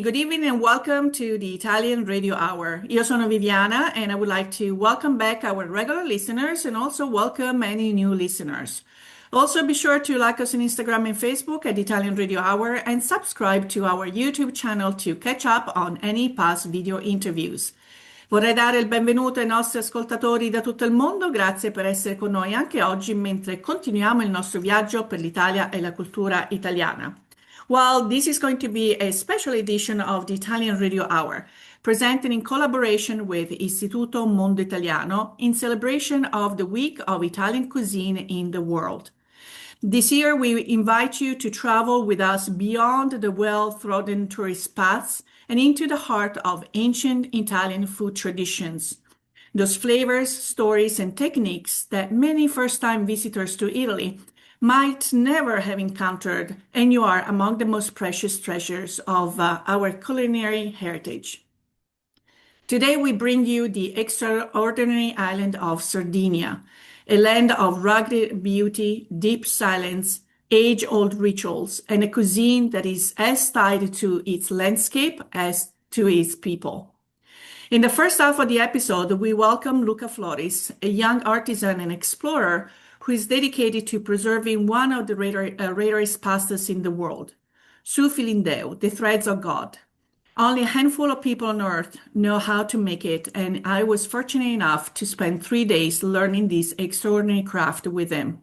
good evening and welcome to the Italian Radio Hour. Io sono Viviana and I would like to welcome back our regular listeners and also welcome any new listeners. Also, be sure to like us on Instagram and Facebook at Italian Radio Hour and subscribe to our YouTube channel to catch up on any past video interviews. Vorrei dare il benvenuto ai nostri ascoltatori da tutto il mondo, grazie per essere con noi anche oggi mentre continuiamo il nostro viaggio per l'Italia e la cultura italiana. Well, this is going to be a special edition of the Italian Radio Hour, presented in collaboration with Istituto Mondo Italiano in celebration of the Week of Italian Cuisine in the World. This year, we invite you to travel with us beyond the well-trodden tourist paths and into the heart of ancient Italian food traditions. Those flavors, stories, and techniques that many first-time visitors to Italy might never have encountered, and you are among the most precious treasures of our culinary heritage. Today, we bring you the extraordinary island of Sardinia, a land of rugged beauty, deep silence, age-old rituals, and a cuisine that is as tied to its landscape as to its people. In the first half of the episode, we welcome Luca Floris, a young artisan and explorer who is dedicated to preserving one of the rarest pastas in the world, Su Filindeu, the threads of God. Only a handful of people on earth know how to make it, and I was fortunate enough to spend 3 days learning this extraordinary craft with him.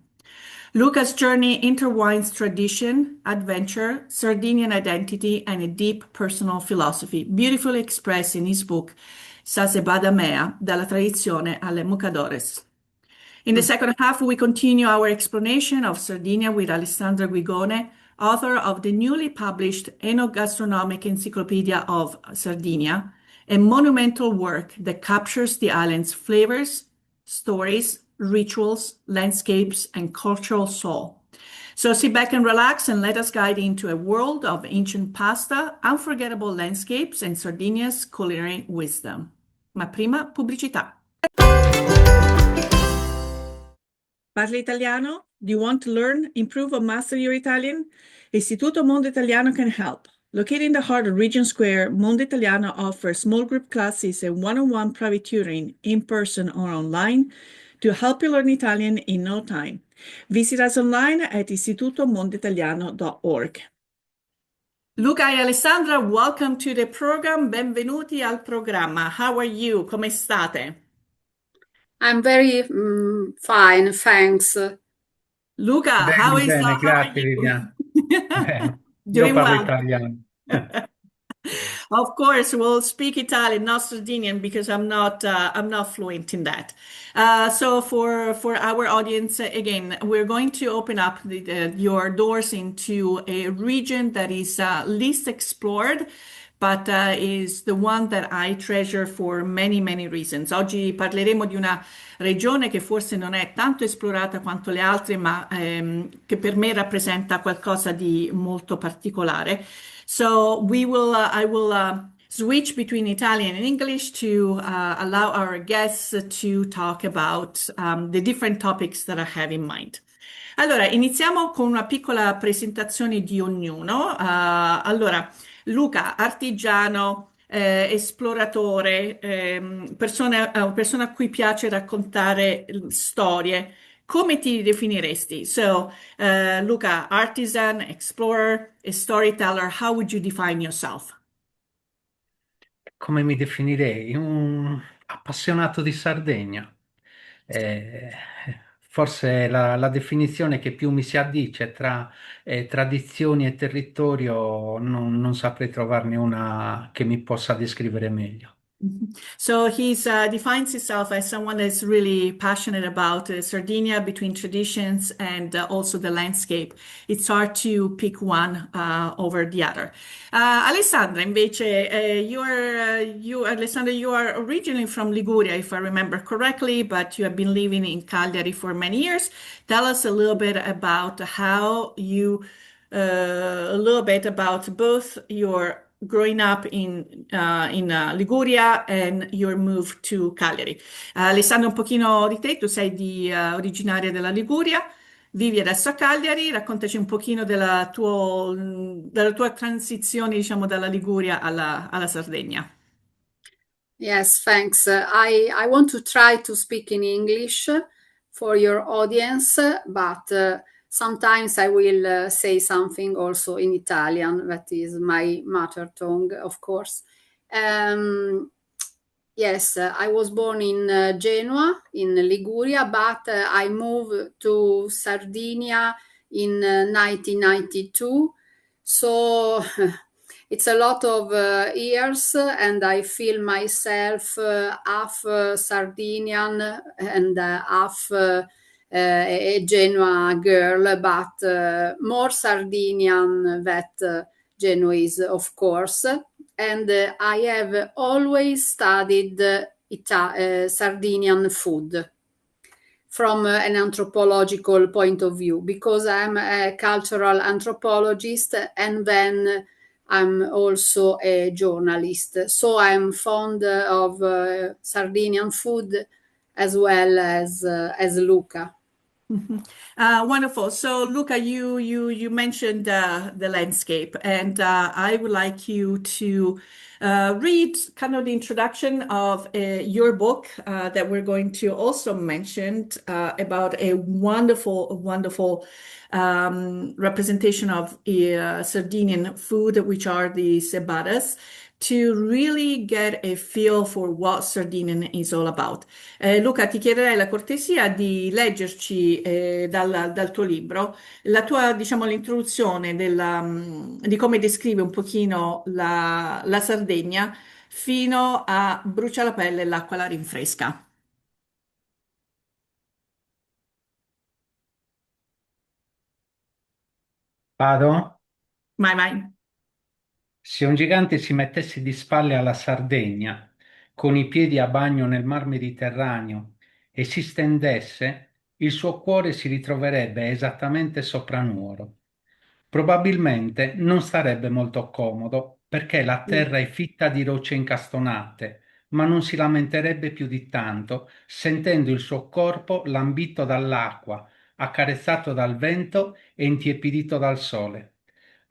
Luca's journey intertwines tradition, adventure, Sardinian identity, and a deep personal philosophy, beautifully expressed in his book, Sa Sebaba Mea, dalla tradizione, alle Mucadores. In the second half, we continue our exploration of Sardinia with Alessandra Guigone, author of the newly published Enogastronomic Encyclopedia of Sardinia, a monumental work that captures the island's flavors, stories, rituals, landscapes, and cultural soul. So sit back and relax and let us guide into a world of ancient pasta, unforgettable landscapes, and Sardinia's culinary wisdom. Ma prima, pubblicità. Parli italiano? Do you want to learn, improve, or master your Italian? Istituto Mondo Italiano can help. Located in the heart of Regent Square, Mondo Italiano offers small group classes and one-on-one private tutoring in person or online to help you learn Italian in no time. Visit us online at istitutomondoitaliano.org. Luca e Alessandra, welcome to the program. Benvenuti al programma. How are you? Come state? I'm very fine, thanks. Luca, how are grazie you? Viviana. Doing Io parlo well. italiano. Of course, we'll speak Italian, not Sardinian, because I'm not fluent in that. So for our audience, again, we're going to open up your doors into a region that is least explored, but is the one that I treasure for many, many reasons. Oggi parleremo di una regione che forse non è tanto esplorata quanto le altre, ma che per me rappresenta qualcosa di molto particolare. So I will switch between Italian and English to allow our guests to talk about the different topics that I have in mind. Allora, iniziamo con una piccola presentazione di ognuno. Allora, Luca, artigiano, esploratore, persona a cui piace raccontare storie. Come ti definiresti? So, Luca, artisan, explorer, a storyteller, how would you define yourself? Come mi definirei? Un appassionato di Sardegna. Eh, Forse è la definizione che più mi si addice tra tradizioni e territorio, non saprei trovarne una che mi possa descrivere meglio. So he defines himself as someone that's really passionate about Sardinia, between traditions and also the landscape. It's hard to pick one over the other. Alessandra, invece, Alessandra, you are originally from Liguria, if I remember correctly, but you have been living in Cagliari for many years. Tell us a little bit about how you, a little bit about both your growing up in Liguria and your move to Cagliari. Alessandro, un pochino di te, tu sei originaria della Liguria, vivi adesso a Cagliari, raccontaci un pochino della tua transizione, diciamo, dalla Liguria alla Sardegna. Yes, thanks. I want to try to speak in English for your audience, but sometimes I will say something also in Italian. That is my mother tongue, of course. Yes, I was born in Genoa, in Liguria, but I moved to Sardinia in 1992. So it's a lot of years, and I feel myself half Sardinian and half a Genoa girl, but more Sardinian than Genoese, of course. And I have always studied Sardinian food from an anthropological point of view, because I'm a cultural anthropologist and then I'm also a journalist. So I'm fond of Sardinian food as well as Luca. Wonderful. So, Luca, you mentioned the landscape, and I would like you to read kind of the introduction of your book that we're going to also mention about a wonderful representation of Sardinian food, which are the cebadas, to really get a feel for what Sardinian is all about. Luca, ti chiederei la cortesia di leggerci dal tuo libro diciamo, l'introduzione di come descrive un pochino la Sardegna fino a brucia la pelle e l'acqua la rinfresca. Vado? Vai, vai. Se un gigante si mettesse di spalle alla Sardegna, con i piedi a bagno nel Mar Mediterraneo, e si stendesse, il suo cuore si ritroverebbe esattamente sopra Nuoro. Probabilmente non starebbe molto comodo perché la terra è fitta di rocce incastonate, ma non si lamenterebbe più di tanto sentendo il suo corpo lambito dall'acqua, accarezzato dal vento e intiepidito dal sole.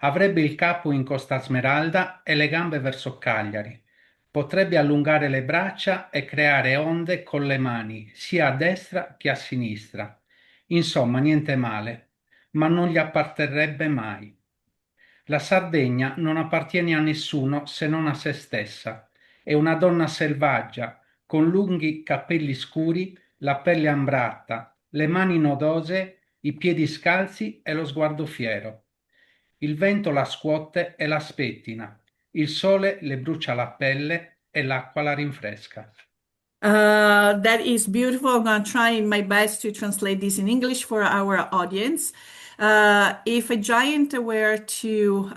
Avrebbe il capo in Costa Smeralda e le gambe verso Cagliari. Potrebbe allungare le braccia e creare onde con le mani, sia a destra che a sinistra. Insomma, niente male, ma non gli apparterrebbe mai. La Sardegna non appartiene a nessuno se non a se stessa. È una donna selvaggia, con lunghi capelli scuri, la pelle ambrata, le mani nodose, i piedi scalzi e lo sguardo fiero. Il vento la scuote e la spettina, il sole le brucia la pelle e l'acqua la rinfresca. That is beautiful. I'm going to try my best to translate this in English for our audience. If a giant were to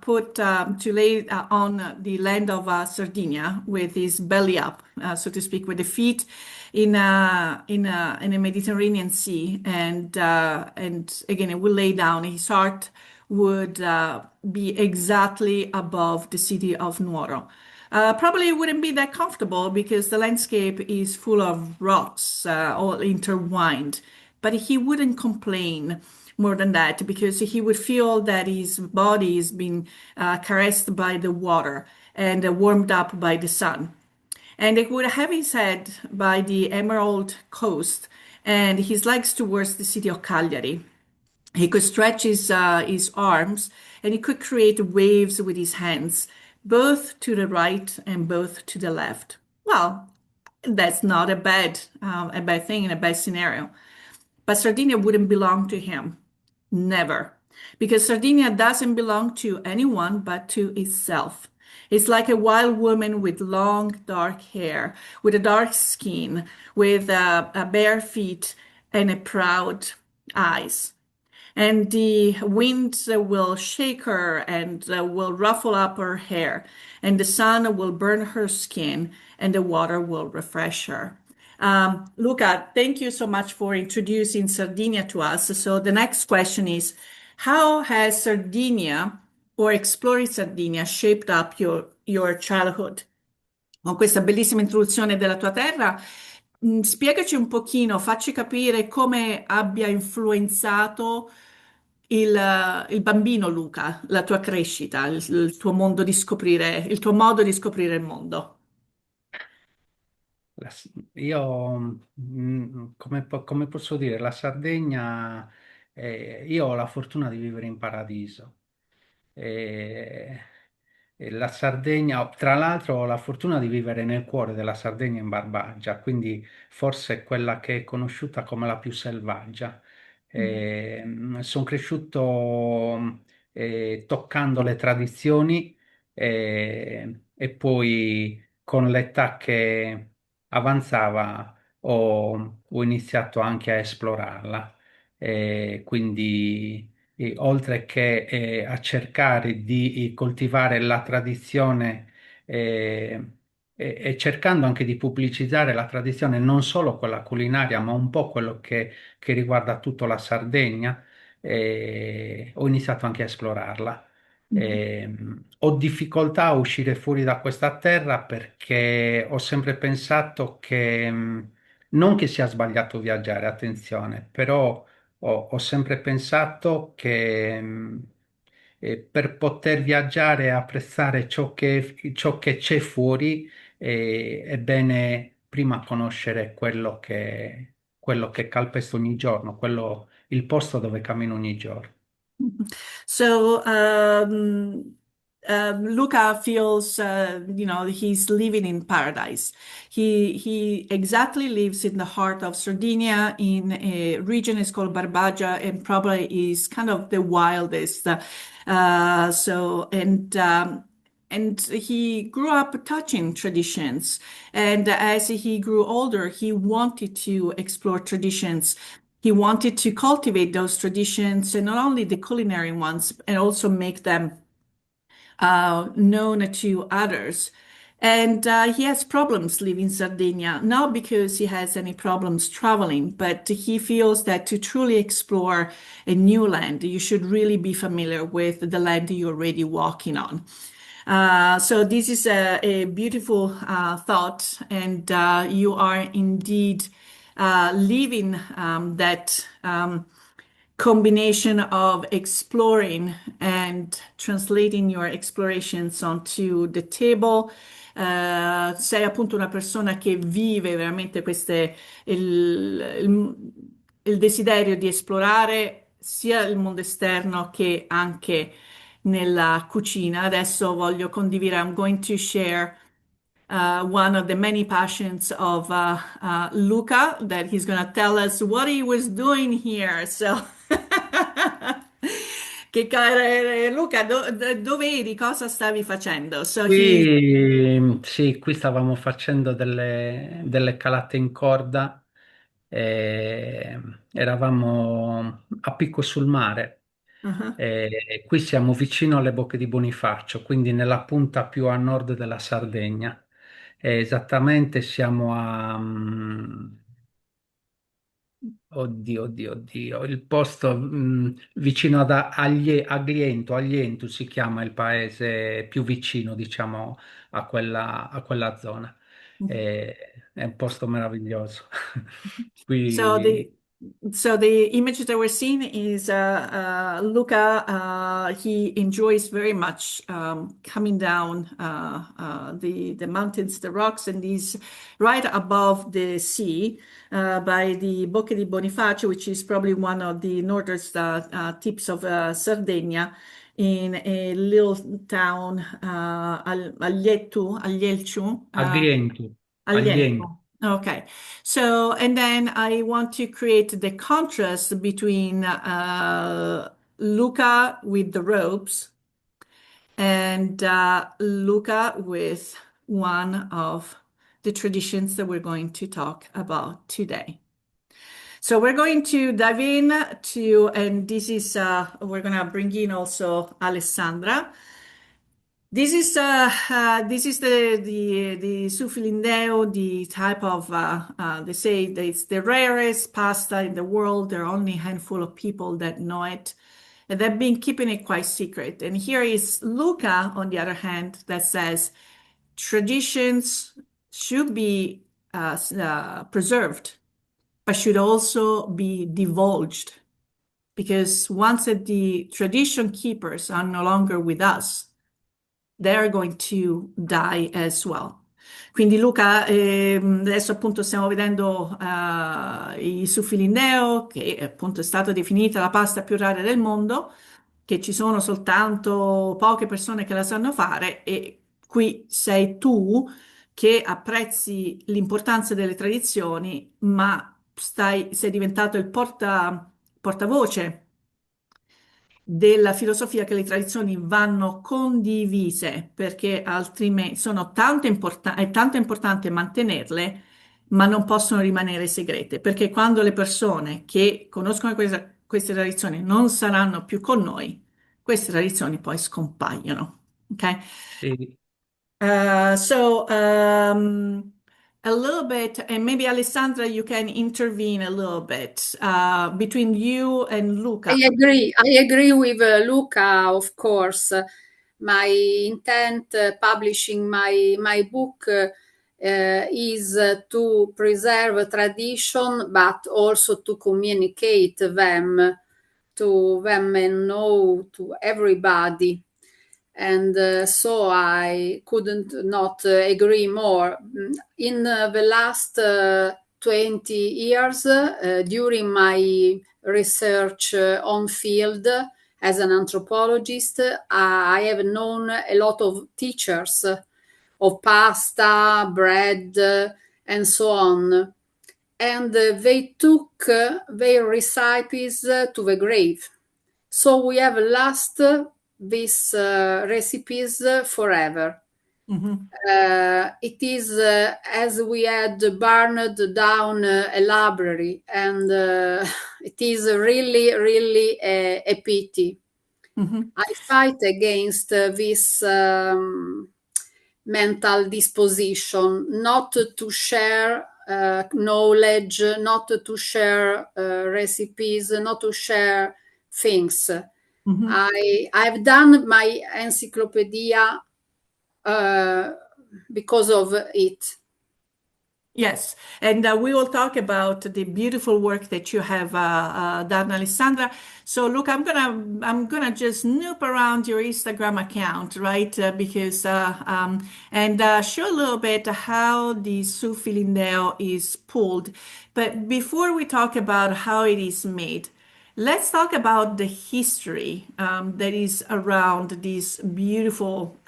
to lay on the land of Sardinia with his belly up, so to speak, with the feet in a Mediterranean Sea, and again, it will lay down. His heart would be exactly above the city of Nuoro. Probably wouldn't be that comfortable because the landscape is full of rocks, all intertwined. But he wouldn't complain more than that because he would feel that his body is being caressed by the water and warmed up by the sun. And it would have his head by the Emerald Coast and his legs towards the city of Cagliari. He could stretch his arms and he could create waves with his hands, both to the right and both to the left. Well, that's not a bad thing in a bad scenario. But Sardinia wouldn't belong to him. Never. Because Sardinia doesn't belong to anyone but to itself. It's like a wild woman with long, dark hair, with a dark skin, with bare feet and a proud eyes. And the wind will shake her and will ruffle up her hair, and the sun will burn her skin, and the water will refresh her. Luca, thank you so much for introducing Sardinia to us. So the next question is, how has Sardinia or exploring Sardinia shaped up your childhood? Con questa bellissima introduzione della tua terra, Spiegaci un pochino, facci capire come abbia influenzato il bambino Luca, la tua crescita, il tuo mondo di scoprire, il tuo modo di scoprire il mondo. Io, come posso dire, la Sardegna, io ho la fortuna di vivere in paradiso. E, e la Sardegna, tra l'altro, ho la fortuna di vivere nel cuore della Sardegna in Barbagia, quindi forse è quella che è conosciuta come la più selvaggia. Sono cresciuto toccando le tradizioni e poi con l'età che avanzava ho iniziato anche a esplorarla. Quindi oltre che a cercare di coltivare la tradizione eh, e cercando anche di pubblicizzare la tradizione, non solo quella culinaria, ma un po' quello che riguarda tutta la Sardegna, ho iniziato anche a esplorarla. Ho difficoltà a uscire fuori da questa terra perché ho sempre pensato che non che sia sbagliato viaggiare, attenzione, però ho sempre pensato che per poter viaggiare e apprezzare ciò che c'è fuori, è bene prima conoscere quello che calpesto ogni giorno, il posto dove cammino ogni giorno. So, Luca feels, he's living in paradise. He exactly lives in the heart of Sardinia in a region is called Barbagia and probably is kind of the wildest. And he grew up touching traditions. And as he grew older, he wanted to explore traditions. He wanted to cultivate those traditions and not only the culinary ones, and also make them known to others. And he has problems leaving Sardinia, not because he has any problems traveling, but he feels that to truly explore a new land, you should really be familiar with the land you're already walking on. So this is a beautiful thought, and you are indeed living that combination of exploring and translating your explorations onto the table. Sei appunto una persona che vive veramente il desiderio di esplorare sia il mondo esterno che anche nella cucina. Adesso voglio condividere, I'm going to share one of the many passions of Luca that he's going to tell us what he was doing here. So, Luca, dove eri? Cosa stavi facendo? So he. Sì, qui stavamo facendo delle calate in corda, eravamo a picco sul mare. Uh-huh. Qui siamo vicino alle Bocche di Bonifacio, quindi nella punta più a nord della Sardegna. Esattamente siamo oddio, il posto vicino Agliento si chiama il paese più vicino, diciamo, a quella zona. È un posto meraviglioso. So Qui the image that we're seeing is Luca. He enjoys very much coming down the mountains, the rocks, and he's right above the sea by the Bocche di Bonifacio, which is probably one of the northernmost tips of Sardinia, in a little town, Aglielciu. Agliento, Agliento. Aliento. Okay. So, and then I want to create the contrast between Luca with the ropes and Luca with one of the traditions that we're going to talk about today. So we're going to dive in and this is, we're going to bring in also Alessandra. This is the su Filindeu, the type of they say that it's the rarest pasta in the world. There are only a handful of people that know it, and they've been keeping it quite secret. And here is Luca, on the other hand, that says traditions should be preserved, but should also be divulged. Because once that the tradition keepers are no longer with us, they're going to die as well. Quindi Luca, adesso appunto stiamo vedendo su Filindeu, che appunto è stata definita la pasta più rara del mondo, che ci sono soltanto poche persone che la sanno fare e qui sei tu che apprezzi l'importanza delle tradizioni, ma sei diventato il portavoce della filosofia che le tradizioni vanno condivise perché altrimenti è tanto importante mantenerle, ma non possono rimanere segrete, perché quando le persone che conoscono queste tradizioni non saranno più con noi, queste tradizioni poi scompaiono. Ok? Sì. A little bit, and maybe Alessandra, you can intervene a little bit between you and Luca. I agree with Luca, of course. My intent publishing my book is to preserve tradition, but also to communicate them to them and know to everybody. And so I couldn't not agree more. In the last 20 years, during my research on field as an anthropologist, I have known a lot of teachers of pasta, bread, and so on. And they took their recipes to the grave. So we have lost these recipes forever. It is as we had burned down a library, and it is really, really a pity. I fight against this mental disposition not to share knowledge, not to share recipes, not to share things. I've done my encyclopedia because of it. Yes, and we will talk about the beautiful work that you have done, Alessandra. So, look, I'm gonna just snoop around your Instagram account, right? Because and show a little bit how the Su Filindeo is pulled. But before we talk about how it is made, let's talk about the history that is around this beautiful.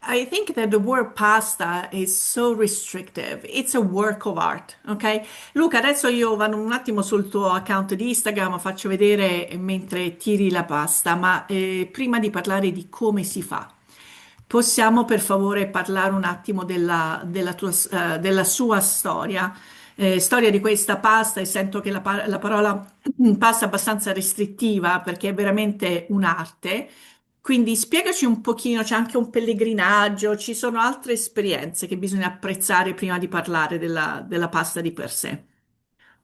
I think that the word pasta is so restrictive. It's a work of art, ok? Luca, adesso io vado un attimo sul tuo account di Instagram, faccio vedere mentre tiri la pasta, ma prima di parlare di come si fa, possiamo per favore parlare un attimo della sua storia, storia di questa pasta e sento che la parola pasta è abbastanza restrittiva perché è veramente un'arte. Quindi spiegaci un pochino, c'è anche un pellegrinaggio, ci sono altre esperienze che bisogna apprezzare prima di parlare della pasta di per sé.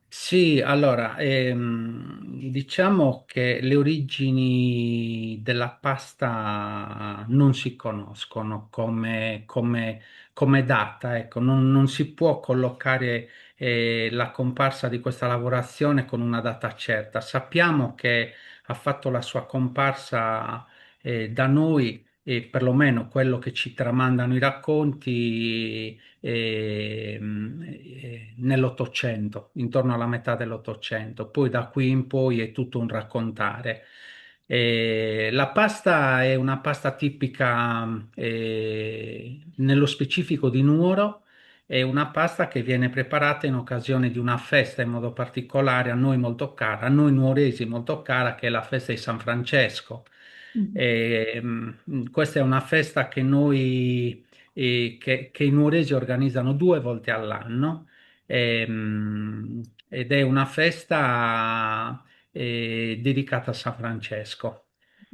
Sì, allora, diciamo che le origini della pasta non si conoscono come data, ecco, non si può collocare la comparsa di questa lavorazione con una data certa. Sappiamo che ha fatto la sua comparsa da noi, e perlomeno quello che ci tramandano i racconti nell'Ottocento, intorno alla metà dell'Ottocento. Poi da qui in poi è tutto un raccontare. La pasta è una pasta tipica, nello specifico di Nuoro. È una pasta che viene preparata in occasione di una festa in modo particolare a noi molto cara, a noi nuoresi molto cara, che è la festa di San Francesco. Questa è una festa che che i nuoresi organizzano due volte all'anno, ed è una festa dedicata a San Francesco.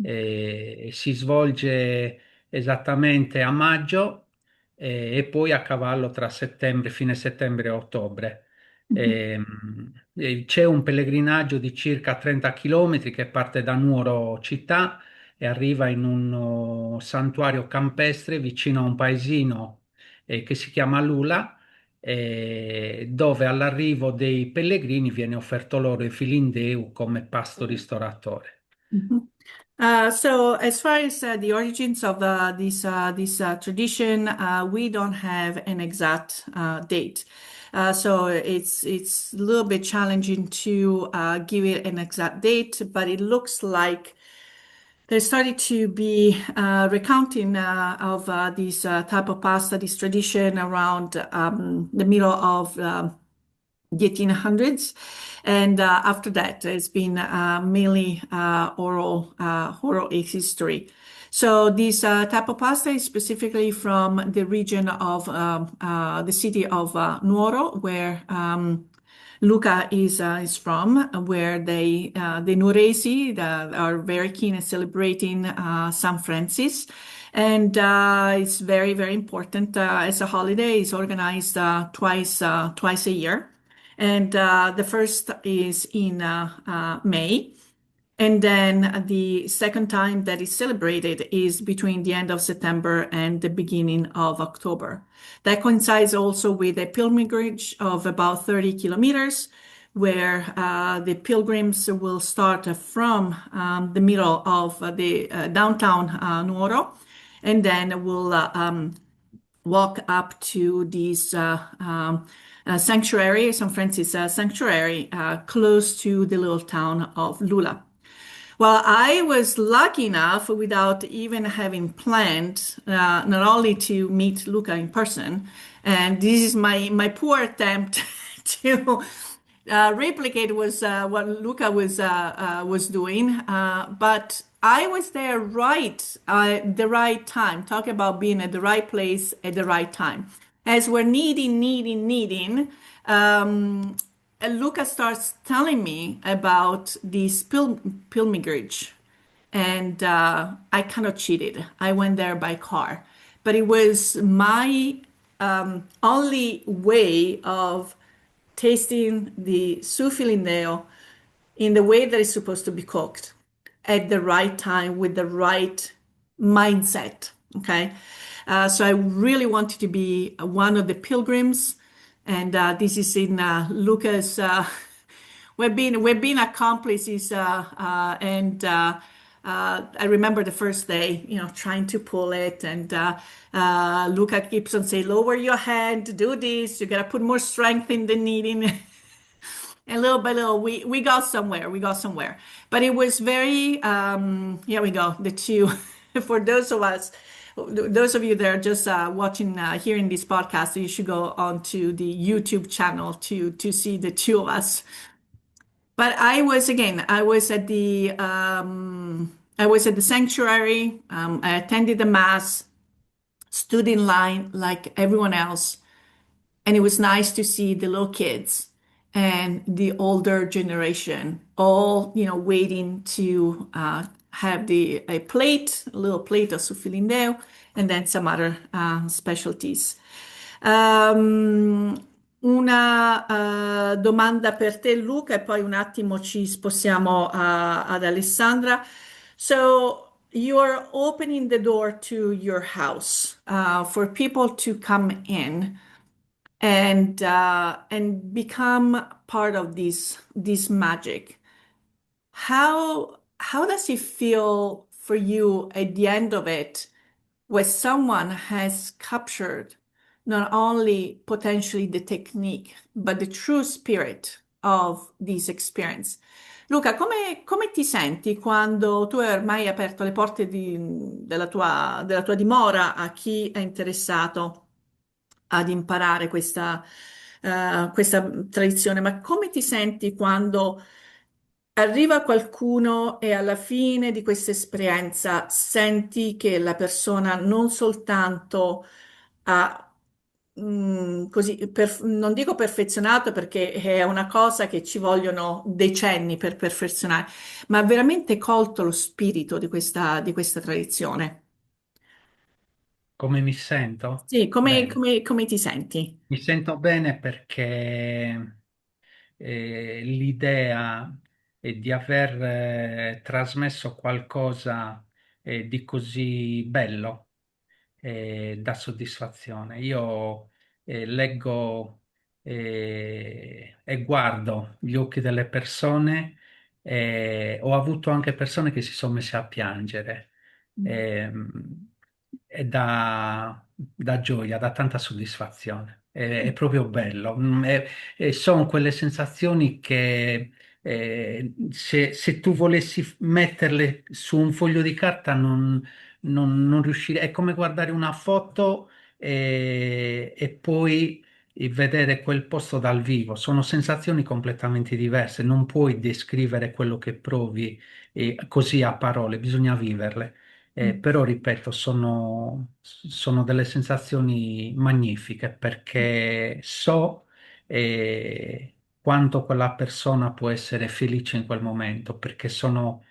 Si svolge esattamente a maggio e poi a cavallo tra settembre, fine settembre e ottobre. C'è un pellegrinaggio di circa 30 km che parte da Nuoro città e arriva in un santuario campestre vicino a un paesino che si chiama Lula, dove all'arrivo dei pellegrini viene offerto loro il Filindeu come pasto ristoratore. Mhm. So as far as the origins of this tradition, we don't have an exact date. So it's a little bit challenging to give it an exact date, but it looks like there started to be recounting of this type of pasta, this tradition around the middle of the 1800s. And after that, it's been mainly oral history. So this type of pasta is specifically from the region of the city of Nuoro, where Luca is from, where the Nuoresi are very keen at celebrating San Francis. And it's very, very important as a holiday. It's organized twice a year. And the first is in May. And then the second time that is celebrated is between the end of September and the beginning of October. That coincides also with a pilgrimage of about 30 kilometers, where the pilgrims will start from the middle of the downtown Nuoro, and then will walk up to this sanctuary, San Francis Sanctuary, close to the little town of Lula. Well, I was lucky enough, without even having planned, not only to meet Luca in person, and this is my poor attempt to replicate was what Luca was doing, but I was there right the right time. Talk about being at the right place at the right time. As we're needing. Luca starts telling me about this pilgrimage, and I kind of cheated. I went there by car, but it was my only way of tasting the su filindeo in the way that it's supposed to be cooked at the right time with the right mindset. Okay. So I really wanted to be one of the pilgrims. And this is in Luca's. We've been accomplices, and I remember the first day, trying to pull it, and Luca keeps on saying, "Lower your hand, do this. You gotta put more strength in the kneading." And little by little, we got somewhere. We got somewhere. But it was very, here we go, the two. For those of you that are just watching, hearing this podcast, you should go onto the YouTube channel to see the two of us. But I was at the sanctuary. I attended the mass, stood in line like everyone else, and it was nice to see the little kids and the older generation all, waiting to have a little plate of suffilindeo, and then some other specialties. Una domanda per te, Luca, e poi un attimo ci spostiamo ad Alessandra. So you're opening the door to your house for people to come in and become part of this magic. How does it feel for you at the end of it, where someone has captured not only potentially the technique, but the true spirit of this experience? Luca, come ti senti quando tu hai ormai aperto le porte della tua dimora a chi è interessato ad imparare questa tradizione? Ma come ti senti quando arriva qualcuno e alla fine di questa esperienza senti che la persona non soltanto ha, così, non dico perfezionato perché è una cosa che ci vogliono decenni per perfezionare, ma ha veramente colto lo spirito di questa tradizione? Come mi sento? Sì, come, Bene, come ti senti? mi sento bene perché l'idea è di aver trasmesso qualcosa di così bello dà soddisfazione. Io leggo e guardo gli occhi delle persone, ho avuto anche persone che si sono messe a piangere. Ehm, e dà gioia, dà tanta soddisfazione. È proprio bello. E sono quelle sensazioni che se tu volessi metterle su un foglio di carta non riuscirei. È come guardare una foto e poi vedere quel posto dal vivo. Sono sensazioni completamente diverse. Non puoi descrivere quello che provi così a parole, bisogna viverle. Però, ripeto, sono delle sensazioni magnifiche perché so quanto quella persona può essere felice in quel momento, perché sono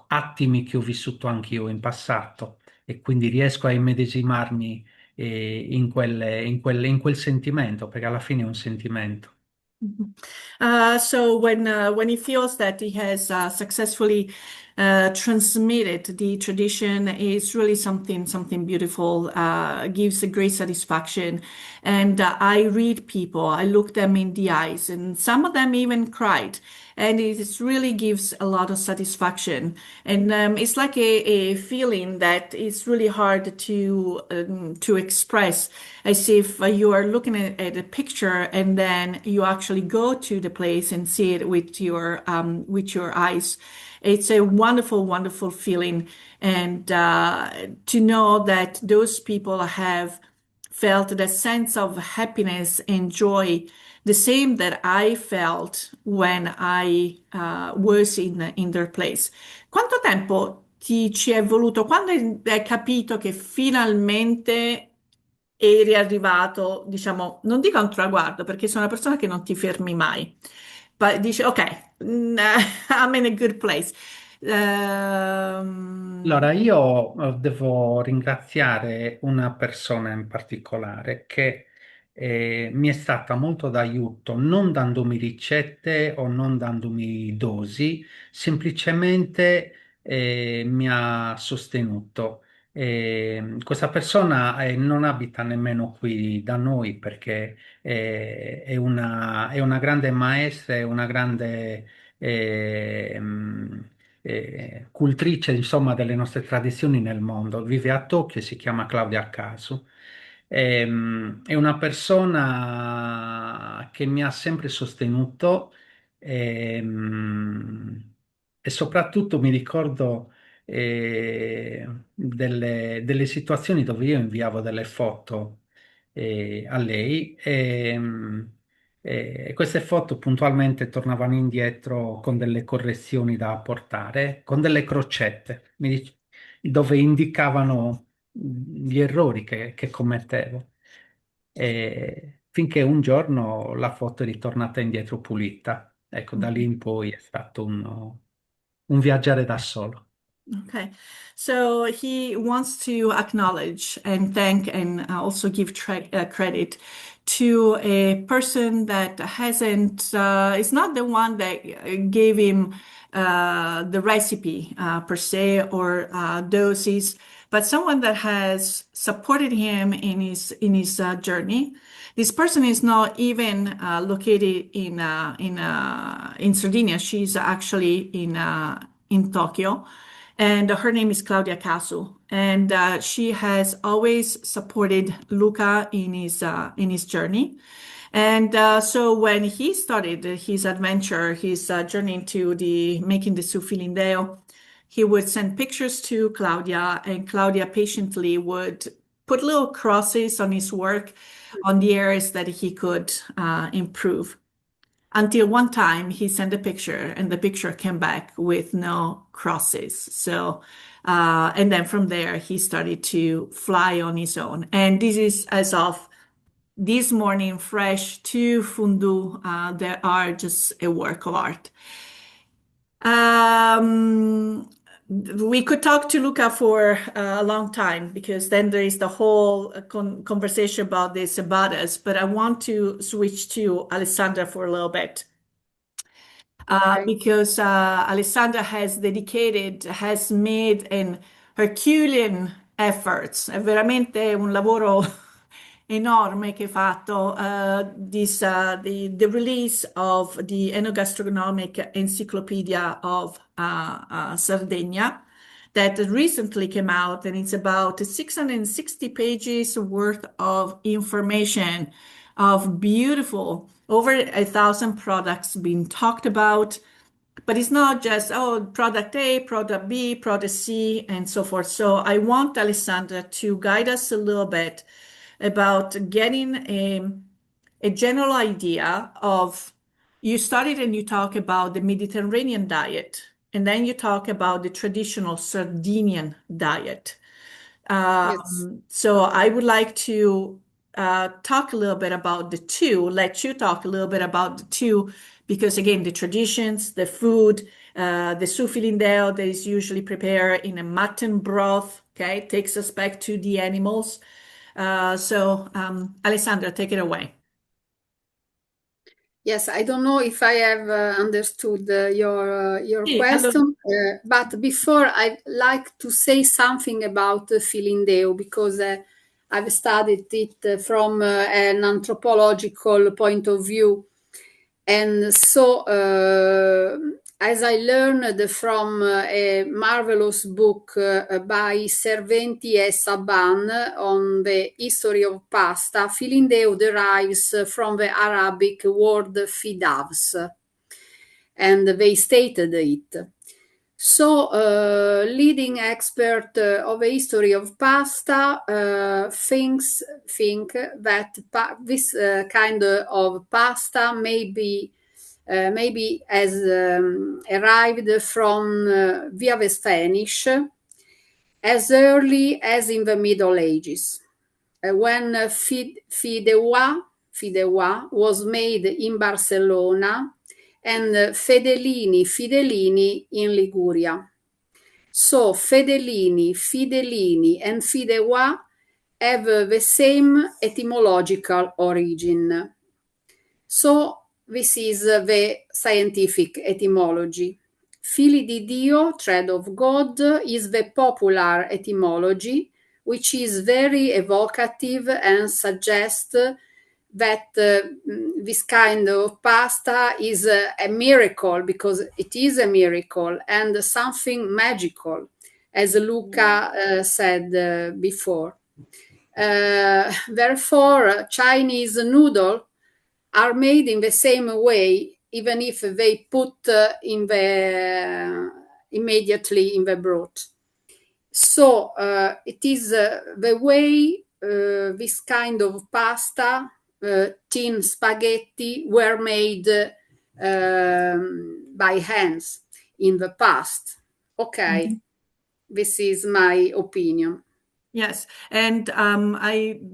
attimi che ho vissuto anch'io in passato e quindi riesco a immedesimarmi in quel sentimento, perché alla fine è un sentimento. Mhm. So when he feels that he has successfully transmitted the tradition, it's really something beautiful. Gives a great satisfaction. And I read people, I look them in the eyes, and some of them even cried. And it really gives a lot of satisfaction. And it's like a feeling that it's really hard to express, as if you are looking at a picture and then you actually go to the place and see it with your eyes. It's a wonderful, wonderful feeling, and to know that those people have felt the sense of happiness and joy, the same that I felt when I was in their place. Quanto tempo ti ci è voluto? Quando hai capito che finalmente eri arrivato, diciamo, non dico a un traguardo, perché sono una persona che non ti fermi mai, ma dici, ok, I'm in a good place. Allora, io devo ringraziare una persona in particolare che mi è stata molto d'aiuto, non dandomi ricette o non dandomi dosi, semplicemente mi ha sostenuto. Questa persona non abita nemmeno qui da noi perché è una grande maestra, è una grande cultrice, insomma, delle nostre tradizioni nel mondo. Vive a Tokyo e si chiama Claudia Casu. È una persona che mi ha sempre sostenuto e soprattutto mi ricordo delle situazioni dove io inviavo delle foto a lei e queste foto puntualmente tornavano indietro con delle correzioni da apportare, con delle crocette dove indicavano gli errori che commettevo. Finché un giorno la foto è ritornata indietro pulita. Ecco, da lì in poi è stato un viaggiare da solo. Okay, so he wants to acknowledge and thank and also give credit to a person that hasn't, is not the one that gave him the recipe per se or doses, but someone that has supported him in his journey. This person is not even located in Sardinia. She's actually in Tokyo, and her name is Claudia Casu, and she has always supported Luca in his journey. And so when he started his adventure, his journey into the making the soup Filindeu, he would send pictures to Claudia, and Claudia patiently would put little crosses on his work on the areas that he could improve. Until one time he sent a picture and the picture came back with no crosses. So, and then from there he started to fly on his own. And this is as of this morning, fresh to Fundu. They are just a work of art. Um, we could talk to Luca for a long time because then there is the whole conversation about the cebadas, but I want to switch to Alessandra for a little bit. Okay. Because Alessandra has made an Herculean efforts, è veramente un lavoro enorme che ha fatto, the release of the Enogastronomic Encyclopedia of Sardinia that recently came out, and it's about 660 pages worth of information of beautiful, over 1,000 products being talked about. But it's not just, oh, product A, product B, product C, and so forth. So I want Alessandra to guide us a little bit about getting a general idea of, you started and you talk about the Mediterranean diet, and then you talk about the traditional Sardinian diet. Yes. So I would like to talk a little bit about the two, let you talk a little bit about the two, because again, the traditions, the food, the su filindeu that is usually prepared in a mutton broth, okay, takes us back to the animals. So Alessandra, take it away. Yes, I don't know if I have understood your Sì, allora, question, but before I'd like to say something about Filindeu because I've studied it from an anthropological point of view. And so, as I learned from a marvelous book by Serventi e Saban on the history of pasta, Filindeu derives from the Arabic word fidavs, and they stated it. So, leading expert of the history of pasta think that this kind of pasta maybe has arrived from via the Spanish as early as in the Middle Ages, when fideuà was made in Barcelona and Fidelini in Liguria. So Fidelini, and fideuà have the same etymological origin. So this is the scientific etymology. Fili di Dio, thread of God, is the popular etymology, which is very evocative and suggests that this kind of pasta is a miracle, because it is a miracle and something magical, as Luca said before. Therefore, Chinese noodle are made in the same way, even if they put immediately in the broth. So it is the way this kind of pasta, thin spaghetti, were made by hands in the past. Okay, this is my opinion. yes, and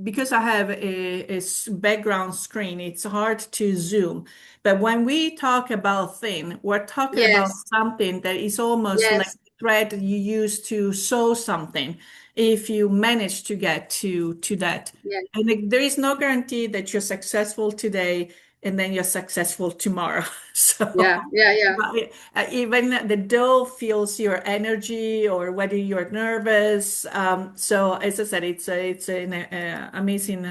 because I have a background screen, it's hard to zoom. But when we talk about thin, we're talking about Yes, something that is almost like yes, the thread you use to sew something, if you manage to get to that. yes, And there is no guarantee that you're successful today and then you're successful tomorrow. So yeah. but, even the dough feels your energy or whether you're nervous. So as I said, it's an amazing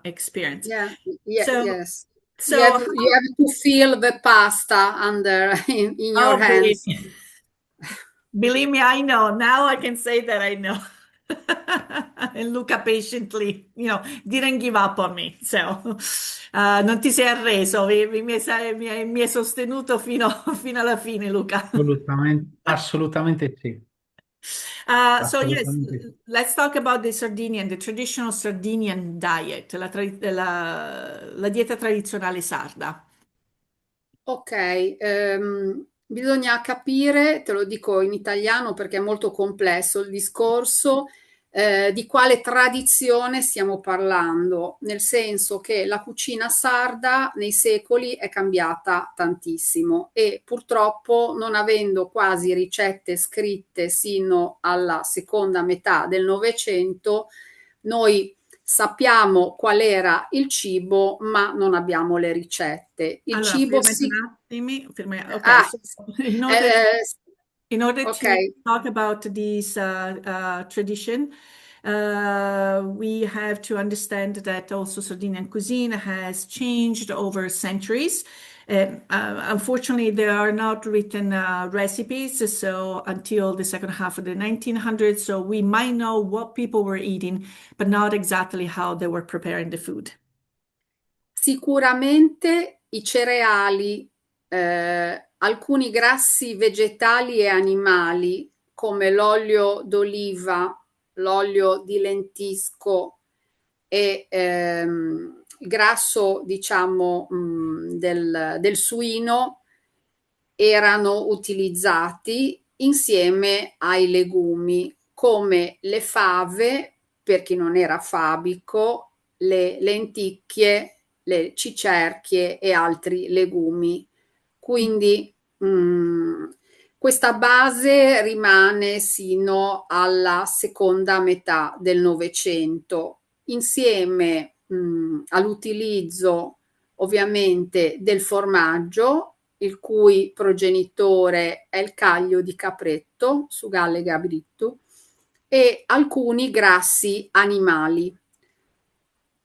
experience. Yeah, So yes. so You have to feel the pasta under in your oh, hands. believe me, I know. Now I can say that I know. And Luca patiently, didn't give up on me. So, non ti sei arreso, mi hai sostenuto fino alla fine, Luca. Assolutamente sì, So yes, assolutamente sì. let's talk about the traditional Sardinian diet, la dieta tradizionale sarda. Ok, bisogna capire, te lo dico in italiano perché è molto complesso il discorso, di quale tradizione stiamo parlando, nel senso che la cucina sarda nei secoli è cambiata tantissimo e purtroppo, non avendo quasi ricette scritte sino alla seconda metà del Novecento, noi sappiamo qual era il cibo, ma non abbiamo le ricette. Il Allora, cibo fermati si... un attimi. Ok, Ah, so in order eh, in order ok, to talk about this tradition, We have to understand that also Sardinian cuisine has changed over centuries. Unfortunately, there are not written recipes, so until the second half of the 1900s, so we might know what people were eating, but not exactly how they were preparing the food. Sicuramente i cereali, alcuni grassi vegetali e animali, come l'olio d'oliva, l'olio di lentisco e il grasso, diciamo, del suino, erano utilizzati insieme ai legumi, come le fave, per chi non era fabico, le lenticchie, le cicerchie e altri legumi. Quindi questa base rimane sino alla seconda metà del Novecento, insieme all'utilizzo ovviamente del formaggio, il cui progenitore è il caglio di capretto, su Galle Gabrittu, e alcuni grassi animali,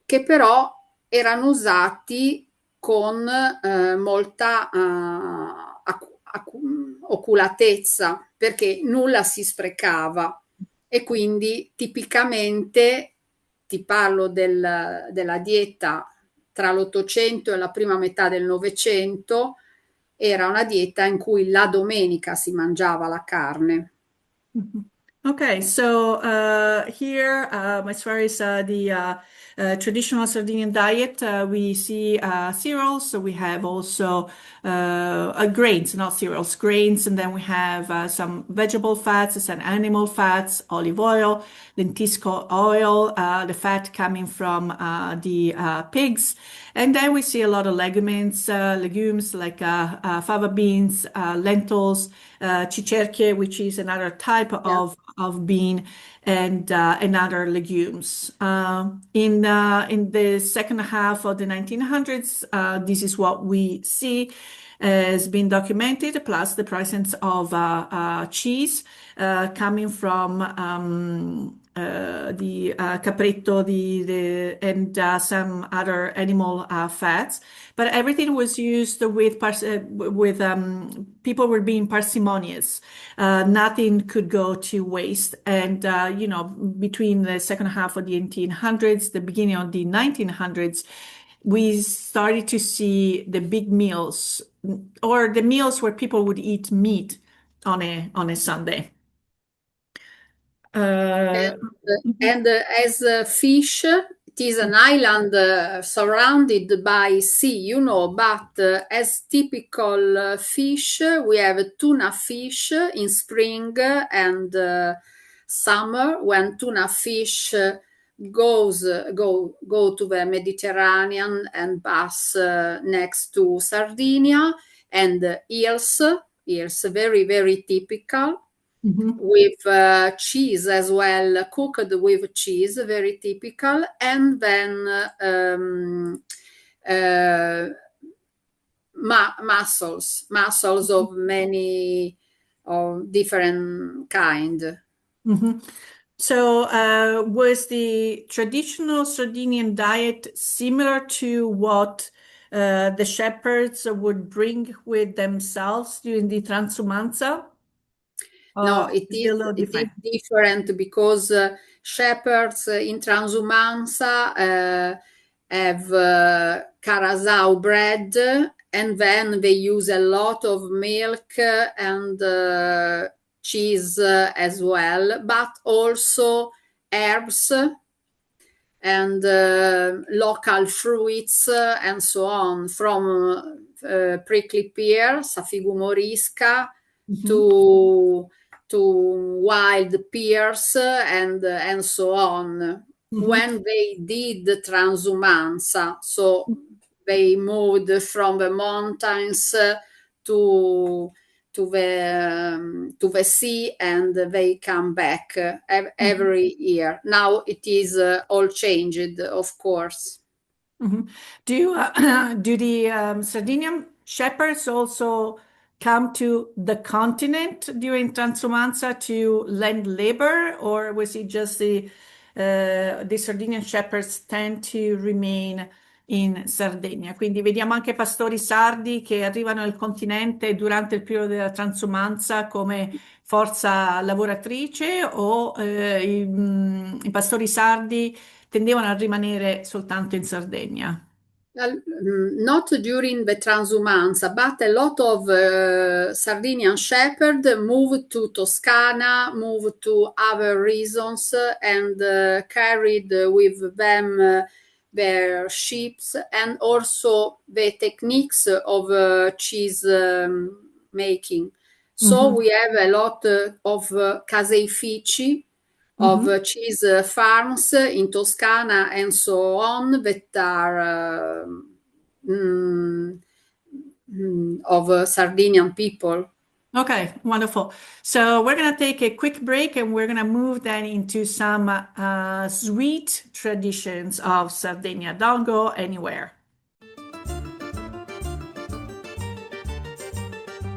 che però erano usati con molta oculatezza, perché nulla si sprecava, e quindi tipicamente, ti parlo della dieta tra l'Ottocento e la prima metà del Novecento, era una dieta in cui la domenica si mangiava la carne. Okay, so here, as far as the traditional Sardinian diet, we see cereals. So we have also grains, not cereals, grains, and then we have some vegetable fats, some animal fats, olive oil, lentisco oil, the fat coming from the pigs. And then we see a lot of legumes like fava beans, lentils, cicerchie, which is another type of bean, and other legumes. In the second half of the 1900s, this is what we see has been documented, plus the presence of cheese coming from the capretto, and some other animal fats. But everything was used with people were being parsimonious. Nothing could go to waste. And, between the second half of the 1800s, the beginning of the 1900s, we started to see the big meals or the meals where people would eat meat on a Sunday. And as fish, it is an island surrounded by sea, but as typical fish, we have tuna fish in spring and summer, when tuna fish go to the Mediterranean and pass next to Sardinia, and eels, very, very typical. With cheese as well, cooked with cheese, very typical. And then mussels of many different kind. So was the traditional Sardinian diet similar to what the shepherds would bring with themselves during the transumanza? No, it is different because shepherds in transumanza have carazao bread, and then they use a lot of milk and cheese as well, but also herbs and local fruits and so on, from prickly pear, Safigu morisca, to wild pears and so on. When they did the transumanza, so they moved from the mountains to the sea, and they come back every year. Now it is all changed, of course. Do the Sardinian shepherds also come to the continent during transumanza to lend labor, or was it just the the Sardinian shepherds tend to remain in Sardegna. Quindi vediamo anche pastori sardi che arrivano nel continente durante il periodo della transumanza come forza lavoratrice o i pastori sardi tendevano a rimanere soltanto in Sardegna. Not during the transumanza, but a lot of Sardinian shepherds moved to Toscana, moved to other regions, and carried with them their ships and also the techniques of cheese making. So we have a lot of caseifici, of cheese farms in Toscana and so on that are of Sardinian people. Okay, wonderful. So we're going to take a quick break and we're going to move then into some sweet traditions of Sardinia. Don't go anywhere.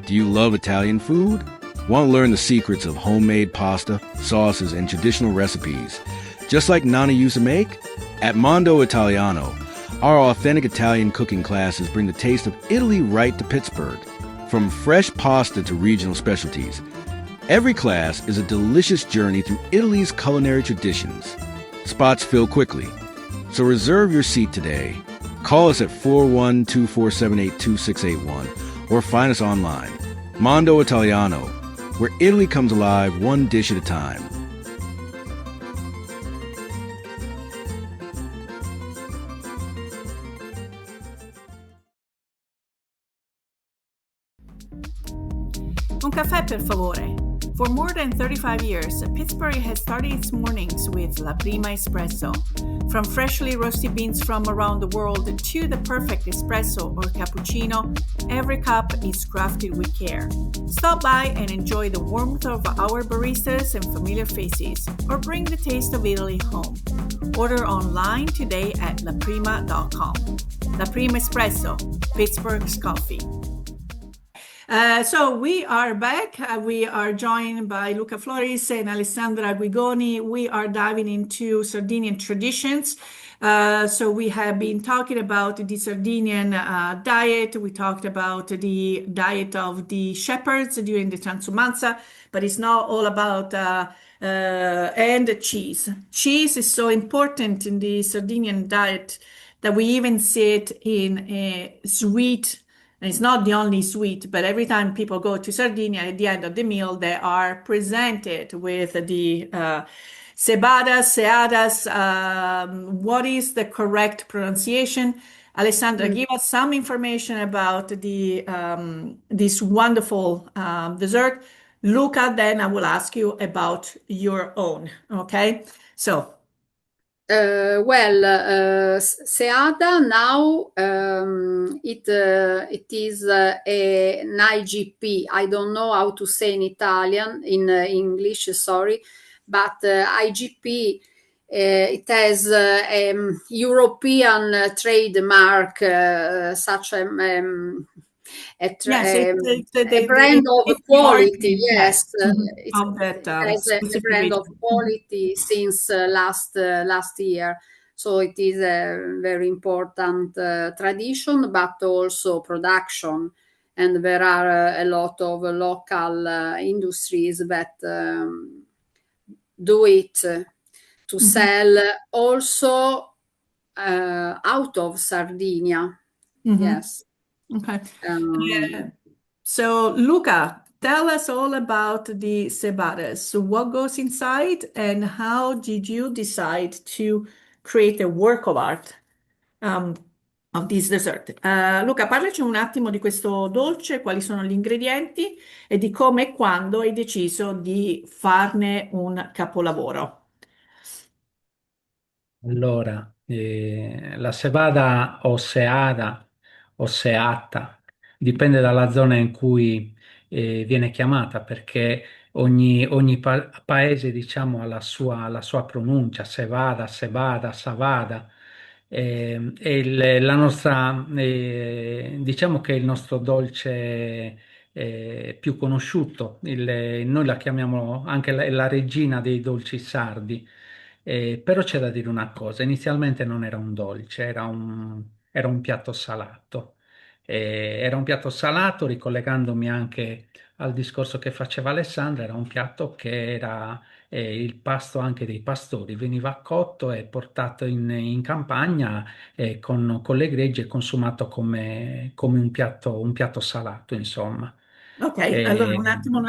Do you love Italian food? Want to learn the secrets of homemade pasta, sauces, and traditional recipes, just like Nana used to make? At Mondo Italiano, our authentic Italian cooking classes bring the taste of Italy right to Pittsburgh. From fresh pasta to regional specialties, every class is a delicious journey through Italy's culinary traditions. Spots fill quickly, so reserve your seat today. Call us at 412-478-2681 or find us online. Mondo Italiano, where Italy comes alive one dish at a time. Un caffè, per favore. For more than 35 years, Pittsburgh has started its mornings with La Prima Espresso. From freshly roasted beans from around the world to the perfect espresso or cappuccino, every cup is crafted with care. Stop by and enjoy the warmth of our baristas and familiar faces, or bring the taste of Italy home. Order online today at laprima.com. La Prima Espresso, Pittsburgh's coffee. So we are back. We are joined by Luca Floris and Alessandra Guigoni. We are diving into Sardinian traditions. So we have been talking about the Sardinian diet. We talked about the diet of the shepherds during the Transumanza, but it's not all about and cheese. Cheese is so important in the Sardinian diet that we even see it in a sweet. And it's not the only sweet, but every time people go to Sardinia, at the end of the meal, they are presented with the cebadas, seadas. What is the correct pronunciation? Alessandra, give us some information about the this wonderful dessert. Luca, then I will ask you about your own. Okay, so. Seada now it is an IGP. I don't know how to say in Italian, in English, sorry, but IGP. It has a European trademark, such a brand of quality. Yes, it has a brand of quality since last year. So it is a very important tradition, but also production. And there are a lot of local industries that do it to sell also out of Sardinia. Yes. Okay. So Luca, tell us all about the cebadas. So what goes inside and how did you decide to create a work of art of this dessert? Luca, parlaci un attimo di questo dolce, quali sono gli ingredienti e di come e quando hai deciso di farne un capolavoro. Allora, la cebada o seada o seata dipende dalla zona in cui viene chiamata, perché ogni paese, diciamo, ha la sua pronuncia: cevada, cebada, savada. La nostra, diciamo che il nostro dolce più conosciuto, noi la chiamiamo anche la regina dei dolci sardi. Però c'è da dire una cosa, inizialmente non era un dolce, era un piatto salato. Era un piatto salato, ricollegandomi anche al discorso che faceva Alessandra, era un piatto che era il pasto anche dei pastori, veniva cotto e portato in campagna con le greggi e consumato come un piatto salato, insomma. Okay, allora E, un attimo.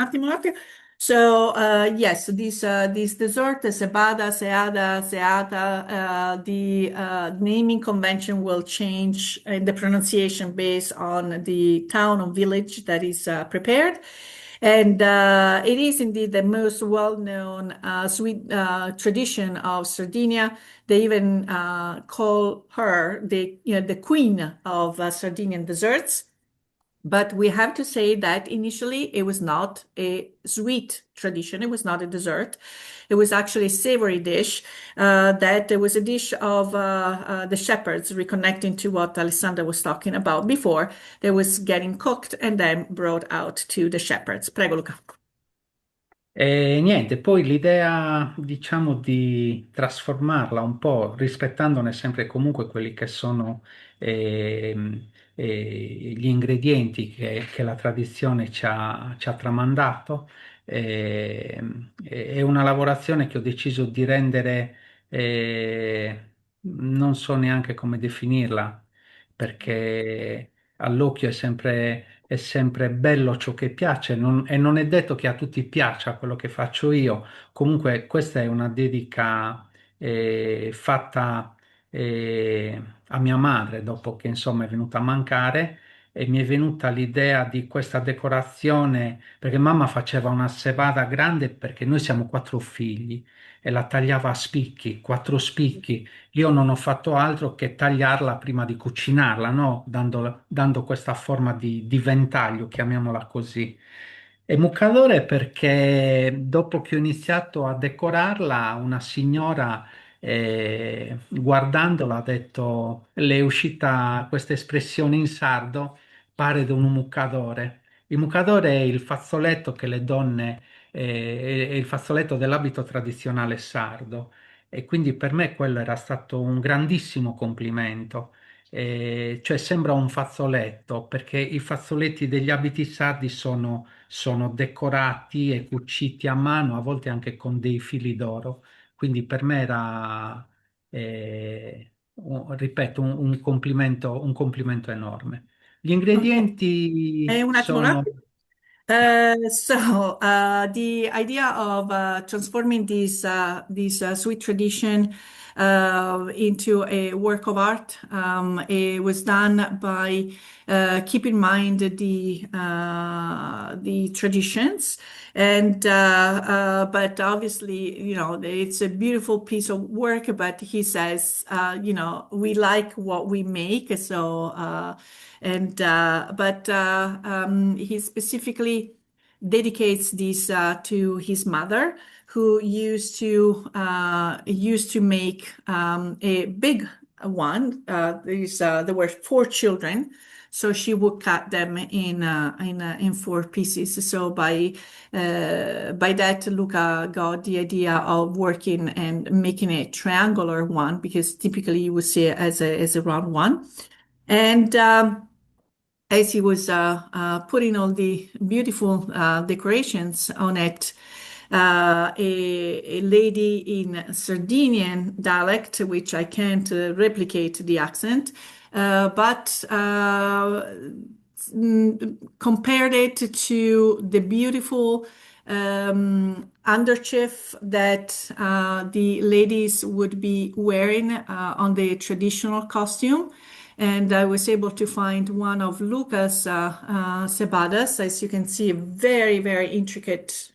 So, yes, this dessert, cebada, seada, seata, the naming convention will change in the pronunciation based on the town or village that is prepared. And it is indeed the most well-known sweet tradition of Sardinia. They even call her the queen of Sardinian desserts. But we have to say that initially it was not a sweet tradition. It was not a dessert. It was actually a savory dish. That it was a dish of the shepherds, reconnecting to what Alessandra was talking about before. That was getting cooked and then brought out to the shepherds. Prego, Luca. E niente, poi l'idea, diciamo, di trasformarla un po', rispettandone sempre comunque quelli che sono gli ingredienti che la tradizione ci ha tramandato, è una lavorazione che ho deciso di rendere, non so neanche come definirla, perché all'occhio è sempre bello ciò che piace e non è detto che a tutti piaccia quello che faccio io. Comunque questa è una dedica fatta a mia madre dopo che insomma è venuta a mancare e mi è venuta l'idea di questa decorazione perché mamma faceva una sebada grande perché noi siamo quattro figli e la tagliava a spicchi, quattro spicchi. Io non ho fatto altro che tagliarla prima di cucinarla, no? Dando questa forma di ventaglio, chiamiamola così. E Mucadore perché dopo che ho iniziato a decorarla, una signora guardandola ha detto, le è uscita questa espressione in sardo, pare di un mucadore. Il mucadore è il fazzoletto che le donne, è il fazzoletto dell'abito tradizionale sardo e quindi per me quello era stato un grandissimo complimento. Cioè sembra un fazzoletto perché i fazzoletti degli abiti sardi sono decorati e cuciti a mano, a volte anche con dei fili d'oro. Quindi per me era, ripeto, un complimento enorme. Gli Okay. ingredienti Un attimo, un sono. attimo. The idea of transforming this sweet tradition into a work of art, it was done by keep in mind the traditions, and but obviously, you know, it's a beautiful piece of work. But he says, you know, we like what we make, so. And but he specifically dedicates this to his mother, who used to make a big one. There were four children, so she would cut them in four pieces. So by that, Luca got the idea of working and making a triangular one because typically you would see it as a round one. And as he was putting all the beautiful decorations on it, a lady in Sardinian dialect, which I can't replicate the accent, but compared it to the beautiful underchief that the ladies would be wearing on the traditional costume. And I was able to find one of Luca's cebadas. As you can see, very, very intricate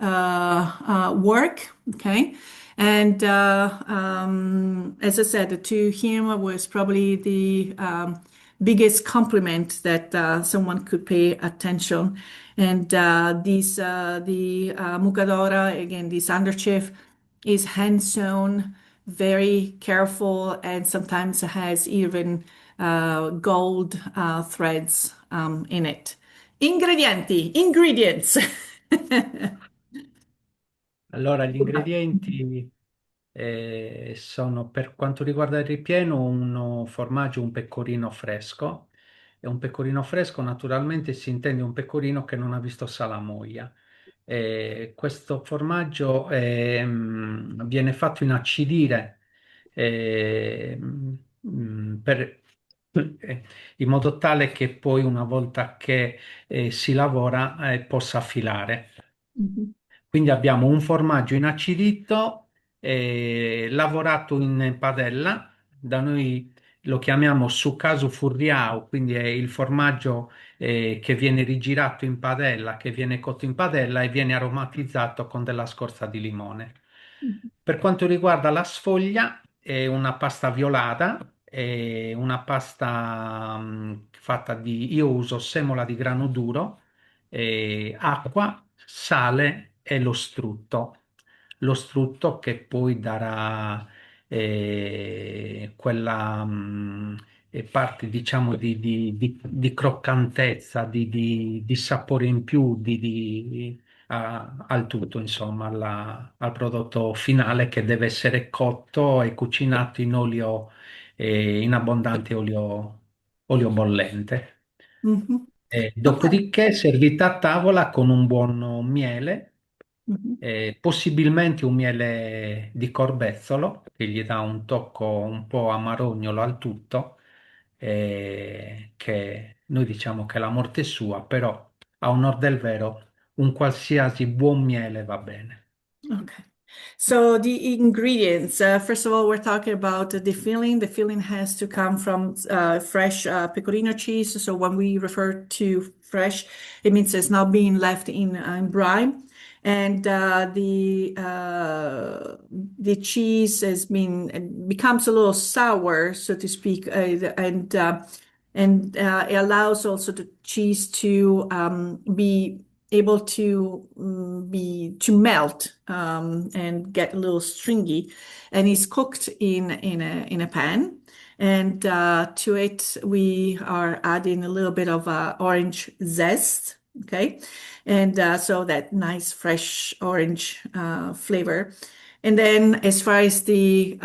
work. Okay. And as I said, to him was probably the biggest compliment that someone could pay attention. And the Mucadora, again, this underchief is hand sewn, very careful, and sometimes has even gold threads in it. Ingredients. Allora, gli ingredienti. sono, per quanto riguarda il ripieno, un formaggio, un pecorino fresco. E un pecorino fresco naturalmente si intende un pecorino che non ha visto salamoia. Questo formaggio viene fatto inacidire per- in modo tale che poi una volta che si lavora possa filare. Mhm. Quindi abbiamo un formaggio inacidito, lavorato in padella, da noi lo chiamiamo su casu furriao, quindi è il formaggio che viene rigirato in padella, che viene cotto in padella e viene aromatizzato con della scorza di limone. Mhm. Per quanto riguarda la sfoglia, è una pasta violata, è una pasta fatta di, io uso semola di grano duro, acqua, sale e lo strutto. Lo strutto che poi darà quella parte, diciamo, di croccantezza, di sapore in più, al tutto, insomma, al prodotto finale che deve essere cotto e cucinato in olio, in abbondante olio bollente. Mhm. Ok. Dopodiché servita a tavola con un buon miele, Mhm. possibilmente un miele di corbezzolo che gli dà un tocco un po' amarognolo al tutto, che noi diciamo che è la morte sua, però a onor del vero un qualsiasi buon miele va bene. Okay. So the ingredients, first of all, we're talking about the filling. The filling has to come from fresh pecorino cheese. So when we refer to fresh, it means it's not being left in brine. And the cheese has been becomes a little sour, so to speak, and it allows also the cheese to be able to be to melt and get a little stringy, and it's cooked in a pan. And to it, we are adding a little bit of orange zest, okay, and so that nice fresh orange flavor. And then, as far as the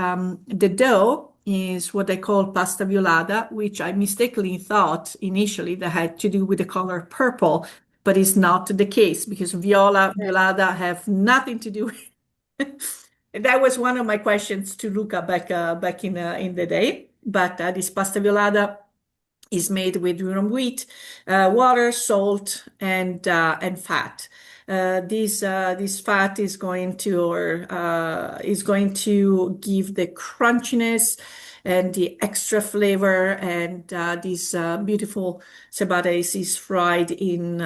dough is what they call pasta violata, which I mistakenly thought initially that had to do with the color purple, but it's not the case because violata have nothing to do with. And that was one of my questions to Luca back in the day. But this pasta violata is made with durum wheat, water, salt, and fat. This fat is going to give the crunchiness and the extra flavor, and this beautiful ciabatta is fried in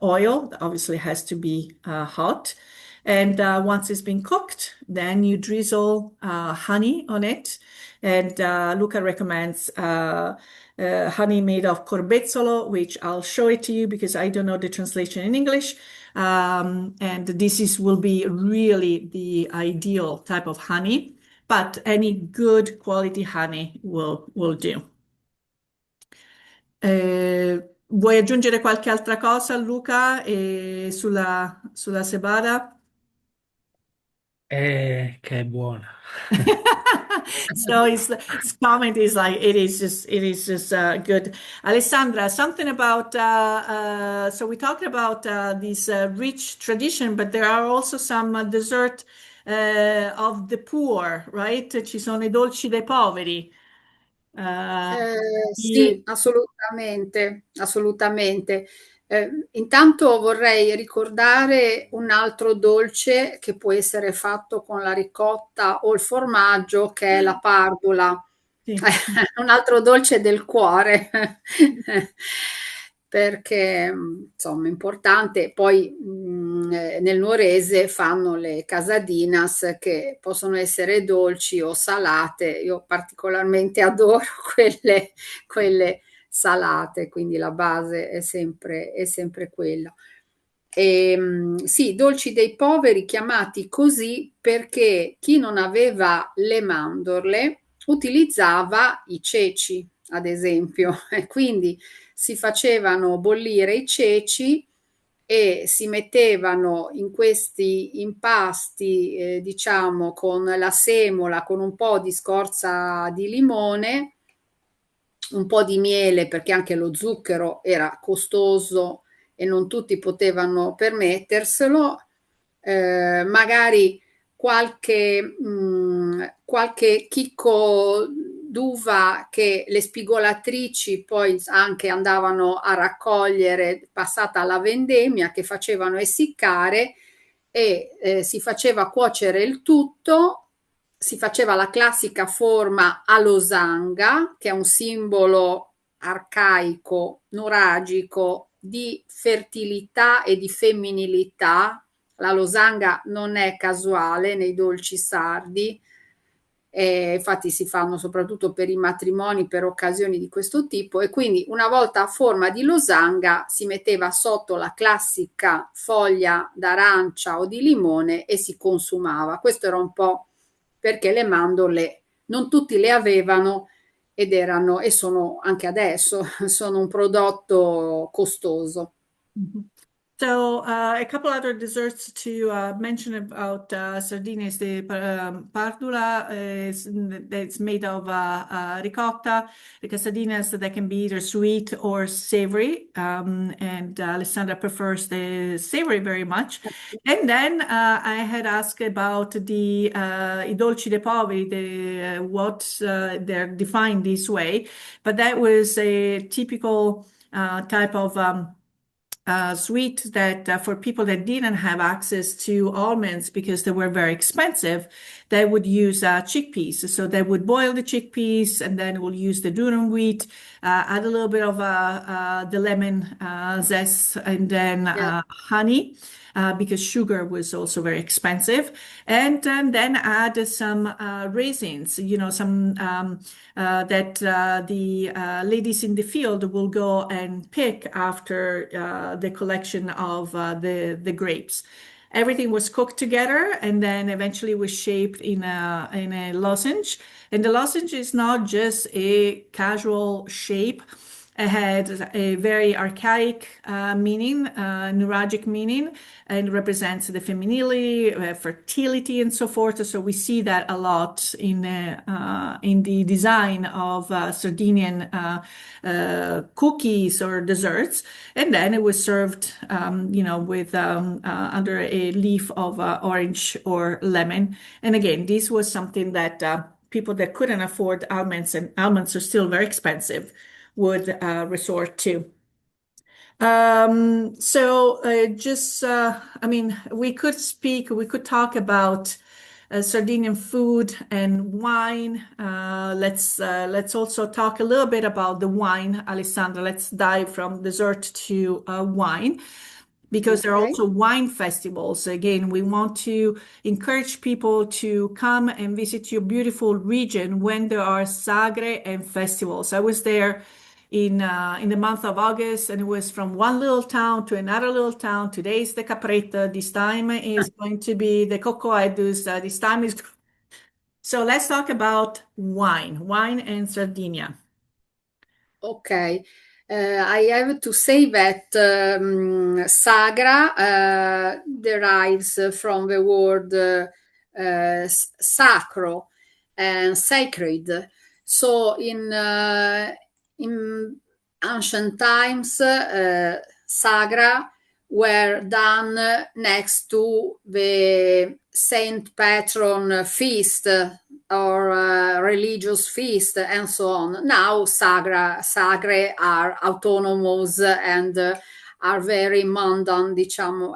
oil. Obviously, has to be hot. And once it's been cooked, then you drizzle honey on it. And Luca recommends honey made of corbezzolo, which I'll show it to you because I don't know the translation in English. And will be really the ideal type of honey, but any good quality honey will do. Vuoi aggiungere qualche altra cosa, Luca, sulla cebada? Che è buona. So his comment is like it is just good. Alessandra, something about so we talked about this rich tradition, but there are also some dessert of the poor, right? Ci sono i dolci dei poveri. Sì, Di- assolutamente, assolutamente. Intanto vorrei ricordare un altro dolce che può essere fatto con la ricotta o il formaggio, che è la pardola. sì. Un altro dolce del cuore, perché insomma è importante. Poi nel nuorese fanno le casadinas che possono essere dolci o salate. Io particolarmente adoro quelle salate, quindi la base è sempre quella. Sì, dolci dei poveri chiamati così perché chi non aveva le mandorle utilizzava i ceci, ad esempio, e quindi si facevano bollire i ceci e si mettevano in questi impasti, diciamo, con la semola, con un po' di scorza di limone, un po' di miele, perché anche lo zucchero era costoso e non tutti potevano permetterselo, magari qualche chicco d'uva che le spigolatrici poi anche andavano a raccogliere passata alla vendemmia, che facevano essiccare, e si faceva cuocere il tutto. Si faceva la classica forma a losanga, che è un simbolo arcaico, nuragico, di fertilità e di femminilità. La losanga non è casuale nei dolci sardi, infatti si fanno soprattutto per i matrimoni, per occasioni di questo tipo, e quindi una volta a forma di losanga si metteva sotto la classica foglia d'arancia o di limone e si consumava. Questo era un po' perché le mandorle non tutti le avevano ed erano, e sono anche adesso, sono un prodotto costoso. Mhm. So a couple other desserts to mention about Sardinia is the pardula. It's made of ricotta. The cassadinas that can be either sweet or savory, and Alessandra prefers the savory very much. And then I had asked about the I dolci dei poveri, what they're defined this way, but that was a typical type of sweet that for people that didn't have access to almonds because they were very expensive, they would use chickpeas. So they would boil the chickpeas and then we'll use the durum wheat, add a little bit of the lemon zest, and then honey. Because sugar was also very expensive, and then add some raisins, some that the ladies in the field will go and pick after the collection of the grapes. Everything was cooked together and then eventually was shaped in a lozenge. And the lozenge is not just a casual shape. It had a very archaic meaning, neuralgic meaning, and represents the femininity, fertility, and so forth. So we see that a lot in the design of Sardinian cookies or desserts. And then it was served, with under a leaf of orange or lemon. And again, this was something that people that couldn't afford almonds, and almonds are still very expensive, would resort to. We could talk about Sardinian food and wine. Let's also talk a little bit about the wine, Alessandra. Let's dive from dessert to wine, because there are also wine festivals. Again, we want to encourage people to come and visit your beautiful region when there are sagre and festivals. I was there in the month of August, and it was from one little town to another little town. Today is the Capretta. This time is going to be the Cocoedus. This time is. So let's talk about wine and Sardinia. Okay. I have to say that sagra derives from the word sacro and sacred. So in ancient times, sagra were done next to the Saint Patron feast or religious feast and so on. Now sagre are autonomous and are very mundane, diciamo,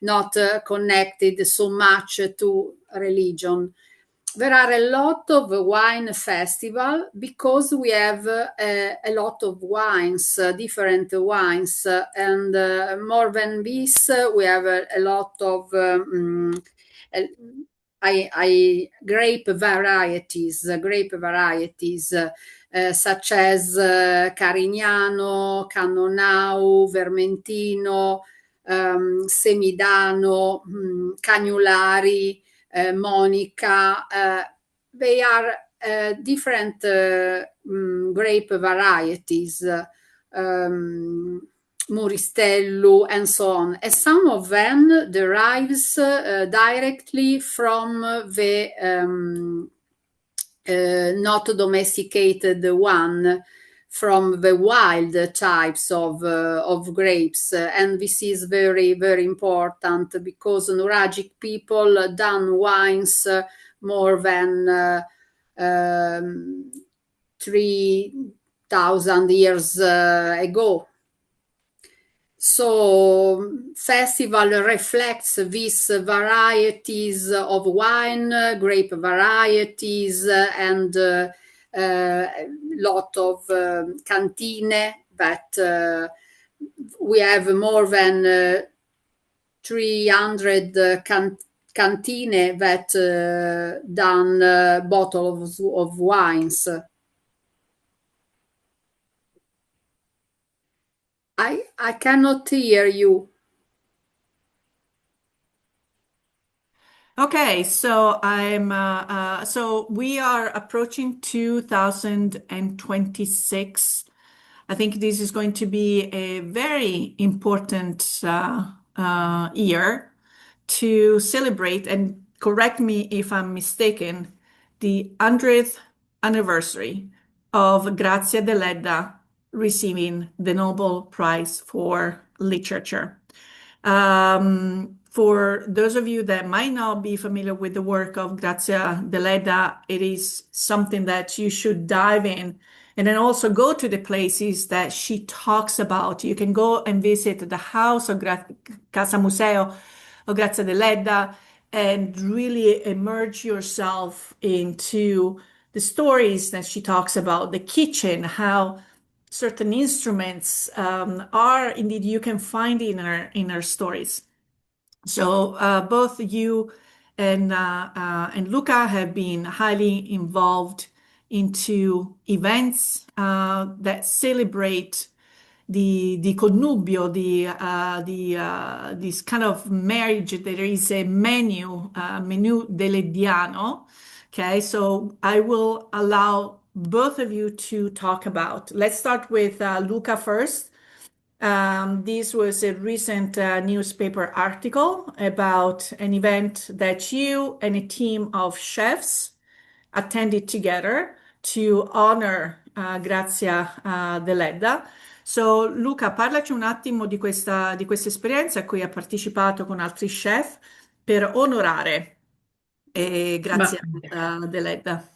not connected so much to religion. There are a lot of wine festival because we have a lot of wines, different wines, and more than this, we have a lot of grape varieties, such as Carignano, Cannonau, Vermentino, Semidano, Cagnolari, Monica. They are different grape varieties. Muristellu, and so on. And some of them derives directly from the not domesticated one, from the wild types of grapes. And this is very, very important because Nuragic people done wines more than 3,000 years ago. So festival reflects these varieties of wine, grape varieties, and lot of cantine that we have more than 300 cantine that done bottles of wines. I cannot hear you. Okay, so so we are approaching 2026. I think this is going to be a very important year to celebrate, and correct me if I'm mistaken, the 100th anniversary of Grazia Deledda receiving the Nobel Prize for Literature. For those of you that might not be familiar with the work of Grazia Deledda, it is something that you should dive in and then also go to the places that she talks about. You can go and visit the house of Casa Museo of Grazia Deledda and really immerse yourself into the stories that she talks about, the kitchen, how certain instruments are indeed you can find in her stories. So both you and Luca have been highly involved into events that celebrate the connubio, this kind of marriage. There is a menu deleddiano. Okay, so I will allow both of you to talk about. Let's start with Luca first. This was a recent newspaper article about an event that you and a team of chefs attended together to honor Grazia Deledda. So Luca, parlaci un attimo di questa esperienza a cui ha partecipato con altri chef per onorare Grazia Deledda.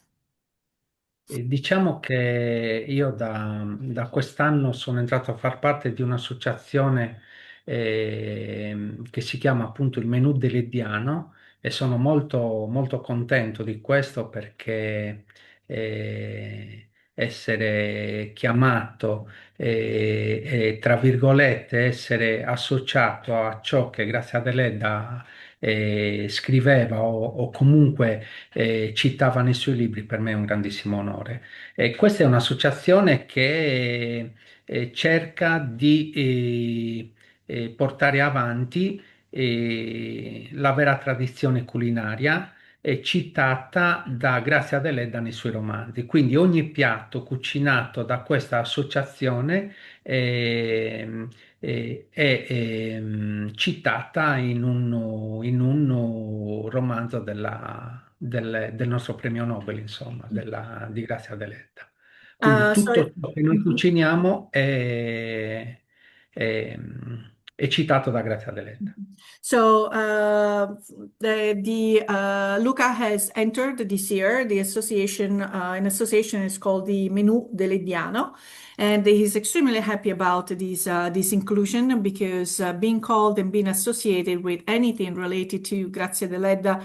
Diciamo che io da quest'anno sono entrato a far parte di un'associazione che si chiama appunto il Menù Delediano e sono molto, molto contento di questo perché essere chiamato tra virgolette, essere associato a ciò che Grazia Deledda scriveva o comunque citava nei suoi libri, per me è un grandissimo onore. Questa è un'associazione che cerca di portare avanti la vera tradizione culinaria citata da Grazia Deledda nei suoi romanzi. Quindi ogni piatto cucinato da questa associazione è citata in un romanzo del nostro premio Nobel, insomma, di Grazia Deledda. Quindi tutto ciò che noi cuciniamo è- è citato da Grazia Deledda. So Luca has entered this year the association. An association is called the Menù Delediano, and he's extremely happy about this inclusion because being called and being associated with anything related to Grazia Deledda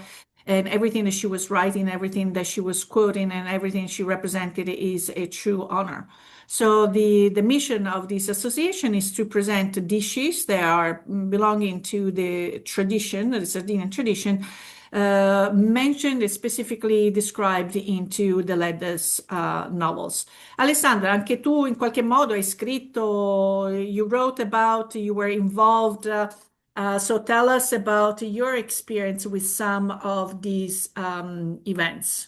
and everything that she was writing, everything that she was quoting, and everything she represented is a true honor. So the mission of this association is to present dishes that are belonging to the tradition, the Sardinian tradition, mentioned and specifically described into Deledda's novels. Alessandra, anche tu in qualche modo hai scritto, you wrote about, you were involved. So tell us about your experience with some of these events.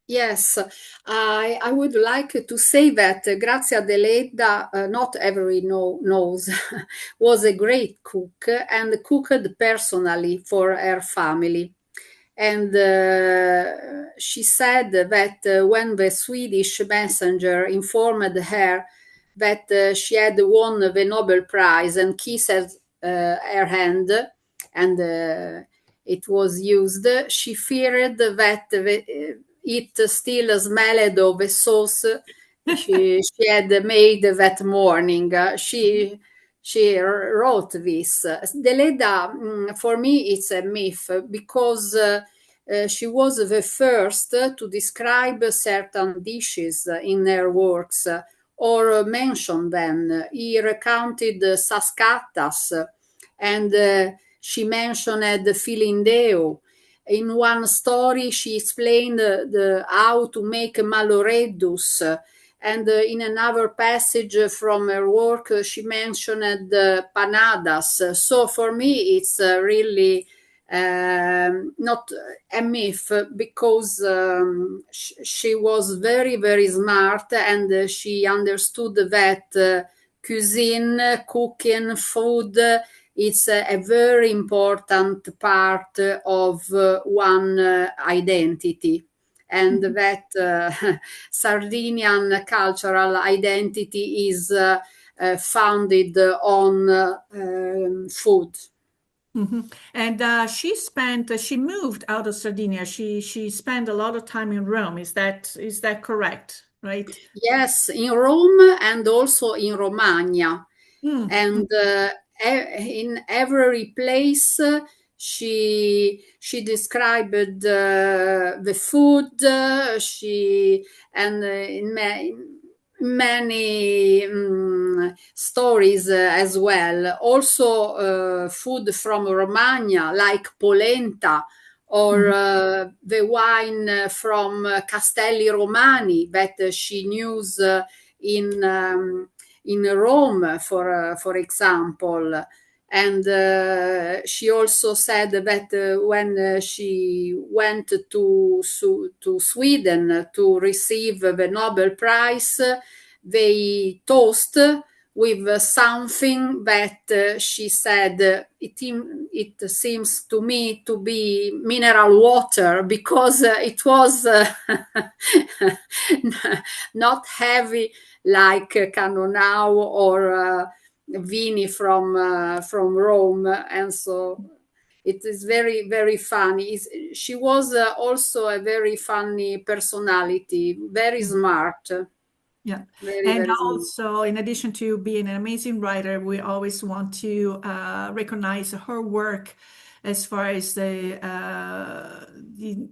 Yes, I would like to say that Grazia Deledda, not every knows, was a great cook and cooked personally for her family. And she said that when the Swedish messenger informed her that she had won the Nobel Prize and kissed her hand, and it was used, she feared that it still smelled of the sauce she had made that morning. She wrote this. Deleda, for me, it's a myth because she was the first to describe certain dishes in her works or mention them. He recounted Saskattas and she mentioned Filindeu. In one story, she explained how to make maloredus, and in another passage from her work, she mentioned panadas. So for me, it's really not a myth because she was very, very smart and she understood that cuisine, cooking, food, it's a very important part of one identity, and that Sardinian cultural identity is founded on food. And she moved out of Sardinia. She spent a lot of time in Rome. Is that correct? Right? Yes, in Rome and also in Romagna. Mm. And in every place she described the food she and in many stories as well, also food from Romagna like polenta or the wine from Castelli Romani that she knew in Rome, for example. And she also said that when she went to Sweden to receive the Nobel Prize, they toast with something that she said it seems to me to be mineral water because it was not heavy like Cannonau or Vini from Rome, and so it is very, very funny. She was also a very funny personality, very smart, Yeah. very, And very smart. also, in addition to being an amazing writer, we always want to recognize her work as far as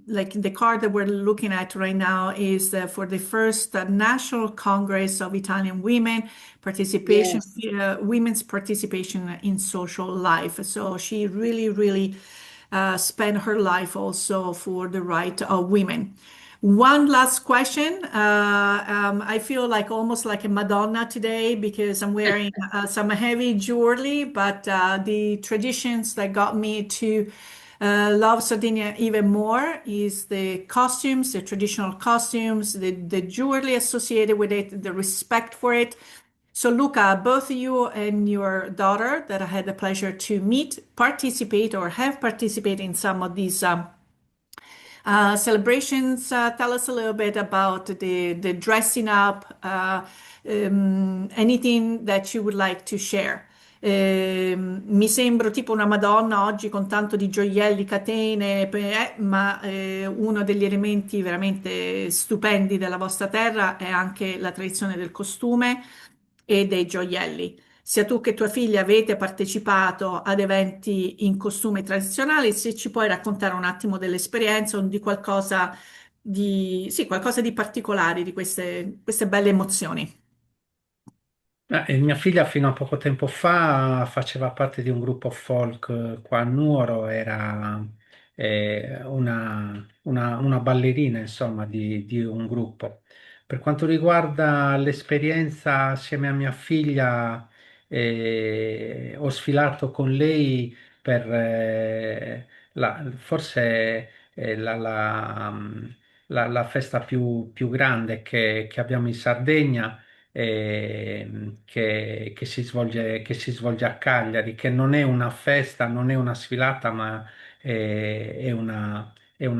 like the card that we're looking at right now is for the first National Congress of Italian Women participation, Yes. women's participation in social life. So she really, really spent her life also for the right of women. One last question. I feel like almost like a Madonna today because I'm wearing some heavy jewelry, but the traditions that got me to love Sardinia even more is the costumes, the traditional costumes, the jewelry associated with it, the respect for it. So, Luca, both you and your daughter that I had the pleasure to meet participate or have participated in some of these celebrations. Tell us a little bit about the dressing up, anything that you would like to share. Mi sembro tipo una Madonna oggi con tanto di gioielli, catene, ma uno degli elementi veramente stupendi della vostra terra è anche la tradizione del costume e dei gioielli. Sia tu che tua figlia avete partecipato ad eventi in costume tradizionali, se ci puoi raccontare un attimo dell'esperienza o di qualcosa sì, qualcosa di particolare di queste belle emozioni. Mia figlia fino a poco tempo fa faceva parte di un gruppo folk qua a Nuoro, era una ballerina, insomma, di un gruppo. Per quanto riguarda l'esperienza assieme a mia figlia, ho sfilato con lei per forse la festa più grande che abbiamo in Sardegna, che si svolge a Cagliari, che non è una festa, non è una sfilata, ma è una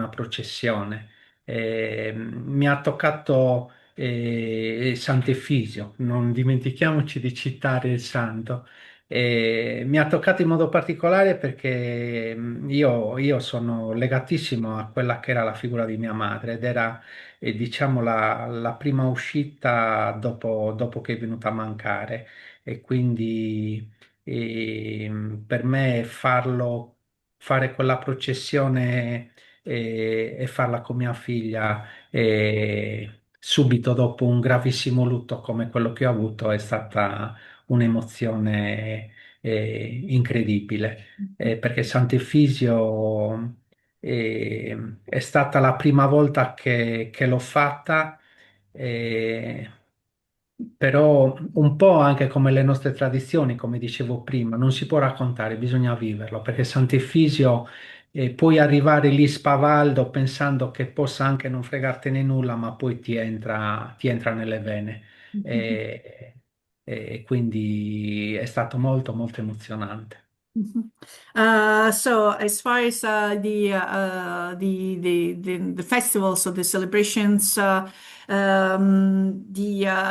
processione. Mi ha toccato Sant'Efisio, non dimentichiamoci di citare il santo. Mi ha toccato in modo particolare perché io sono legatissimo a quella che era la figura di mia madre ed era, diciamo, la prima uscita dopo che è venuta a mancare e quindi per me fare quella processione e farla con mia figlia subito dopo un gravissimo lutto come quello che ho avuto è stata un'emozione incredibile, perché Sant'Efisio è stata la prima volta che l'ho fatta, eh, però un po' anche come le nostre tradizioni, come dicevo prima, non si può raccontare, bisogna viverlo, perché Sant'Efisio puoi arrivare lì spavaldo pensando che possa anche non fregartene nulla, ma poi ti entra nelle vene. E, e quindi è stato molto molto emozionante. Mhm. So as far as the festivals or the celebrations,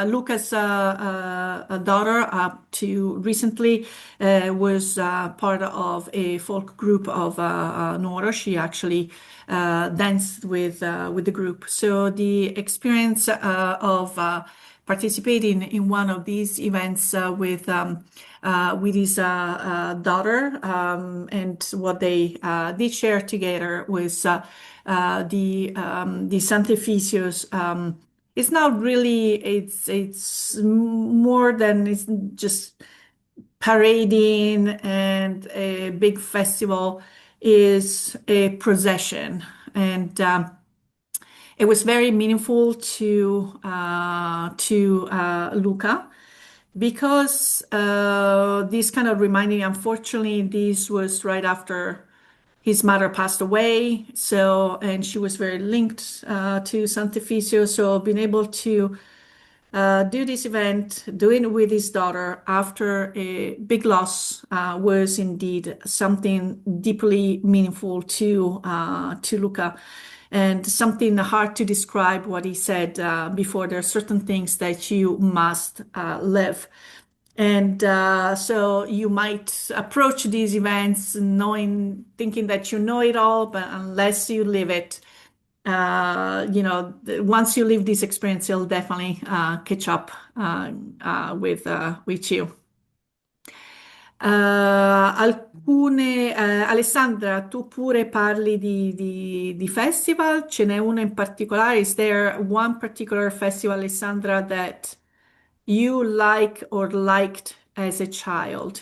Luca's daughter up to recently was part of a folk group of Nora. She actually danced with the group. So the experience of participating in one of these events with his daughter, and what they did share together was the Sant'Efisios. It's not really. It's more than it's just parading and a big festival. Is a procession, and it was very meaningful to Luca because this kind of reminded me, unfortunately, this was right after his mother passed away. So, and she was very linked to Sant'Efisio. So, being able to do this event, doing it with his daughter after a big loss was indeed something deeply meaningful to Luca and something hard to describe what he said before. There are certain things that you must live. And so you might approach these events thinking that you know it all, but unless you live it, once you live this experience, it'll definitely catch up with you. Alessandra, tu pure parli di festival, ce n'è uno in particolare? Is there one particular festival, Alessandra, that you like or liked as a child?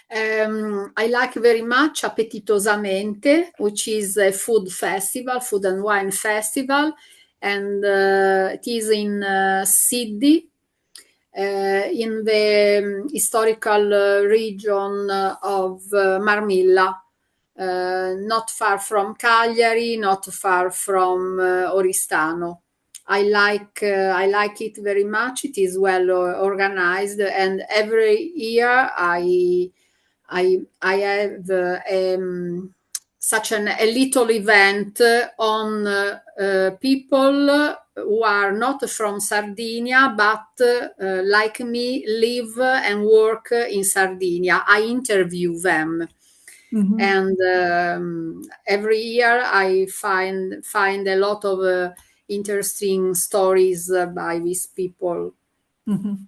I like very much Appetitosamente, which is a food festival, food and wine festival, and it is in Sydney, in the historical region of Marmilla, not far from Cagliari, not far from Oristano. I like it very much. It is well organized, and every year I have such a little event on people who are not from Sardinia, but like me, live and work in Sardinia. I interview them. Mhm. And every year I find a lot of interesting stories by these people Mhm.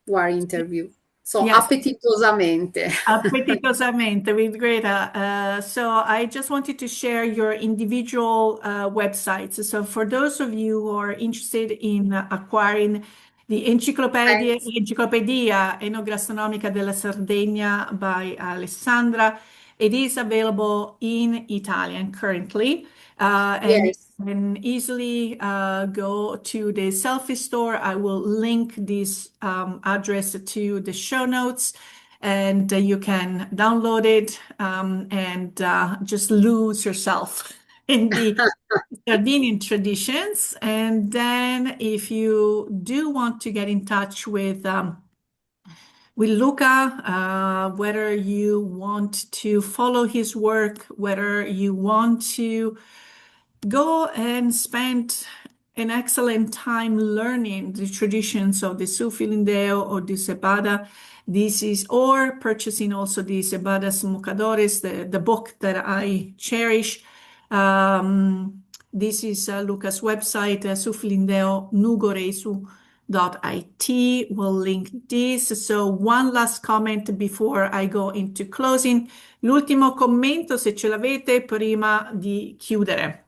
who are interviewed. So Yes. Appetitosamente. Appetitosamente with Greta. So I just wanted to share your individual websites. So for those of you who are interested in acquiring the Thanks. Enciclopedia Enogastronomica della Sardegna by Alessandra, it is available in Italian currently. And Yes. you can easily go to the selfie store. I will link this address to the show notes, and you can download it and just lose yourself in the Sardinian traditions. And then if you do want to get in touch with Luca, whether you want to follow his work, whether you want to go and spend an excellent time learning the traditions of the Su Filindeu or the Cebada. This is, or purchasing also the Cebadas Mucadores, the book that I cherish. This is Luca's website, sufilindeunugoreisu.it. We'll link this. So one last comment before I go into closing. L'ultimo commento, se ce l'avete, prima di chiudere.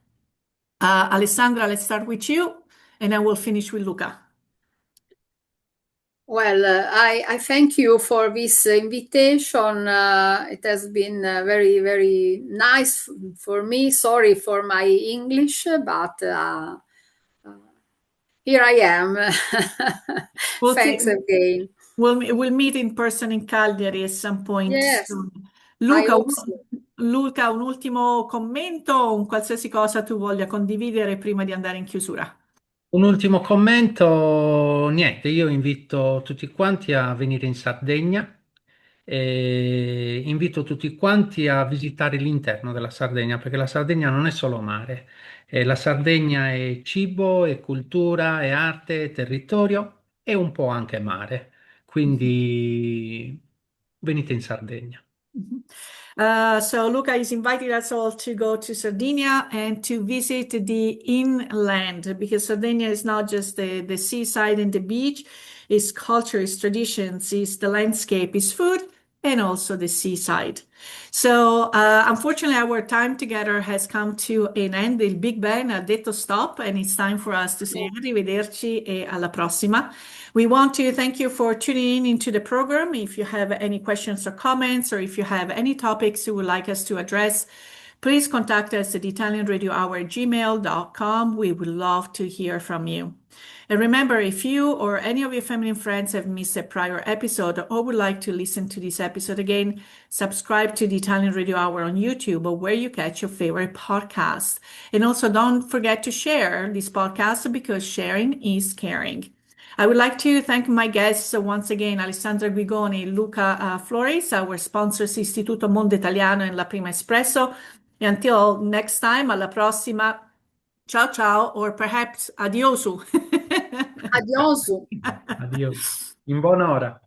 Alessandra, let's start with you, and I will finish with Luca. Well, I thank you for this invitation. It has been very, very nice for me. Sorry for my English, but here I am. Thanks again. We'll meet in person in Cagliari at some point Yes, soon. I hope so. Luca, un ultimo commento, un qualsiasi cosa tu voglia condividere prima di andare in chiusura. Un ultimo commento, niente, io invito tutti quanti a venire in Sardegna e invito tutti quanti a visitare l'interno della Sardegna, perché la Sardegna non è solo mare, la Sardegna è cibo, è cultura, è arte, è territorio e un po' anche mare, quindi venite in Sardegna. So Luca is invited us all to go to Sardinia and to visit the inland, because Sardinia is not just the seaside and the beach, its culture, its traditions, its the landscape, its food, and also the seaside. So unfortunately, our time together has come to an end. Il Big Ben ha detto stop, and it's time for us to say arrivederci e alla prossima. We want to thank you for tuning in into the program. If you have any questions or comments, or if you have any topics you would like us to address, please contact us at italianradiohour@gmail.com. We would love to hear from you. And remember, if you or any of your family and friends have missed a prior episode or would like to listen to this episode again, subscribe to the Italian Radio Hour on YouTube or where you catch your favorite podcast. And also don't forget to share this podcast, because sharing is caring. I would like to thank my guests once again, Alessandra Guigoni, Luca Floris, our sponsors, Istituto Mondo Italiano and La Prima Espresso. And until next time, alla prossima. Ciao ciao, or perhaps adiosu. Adiosu. Addio. In buona ora.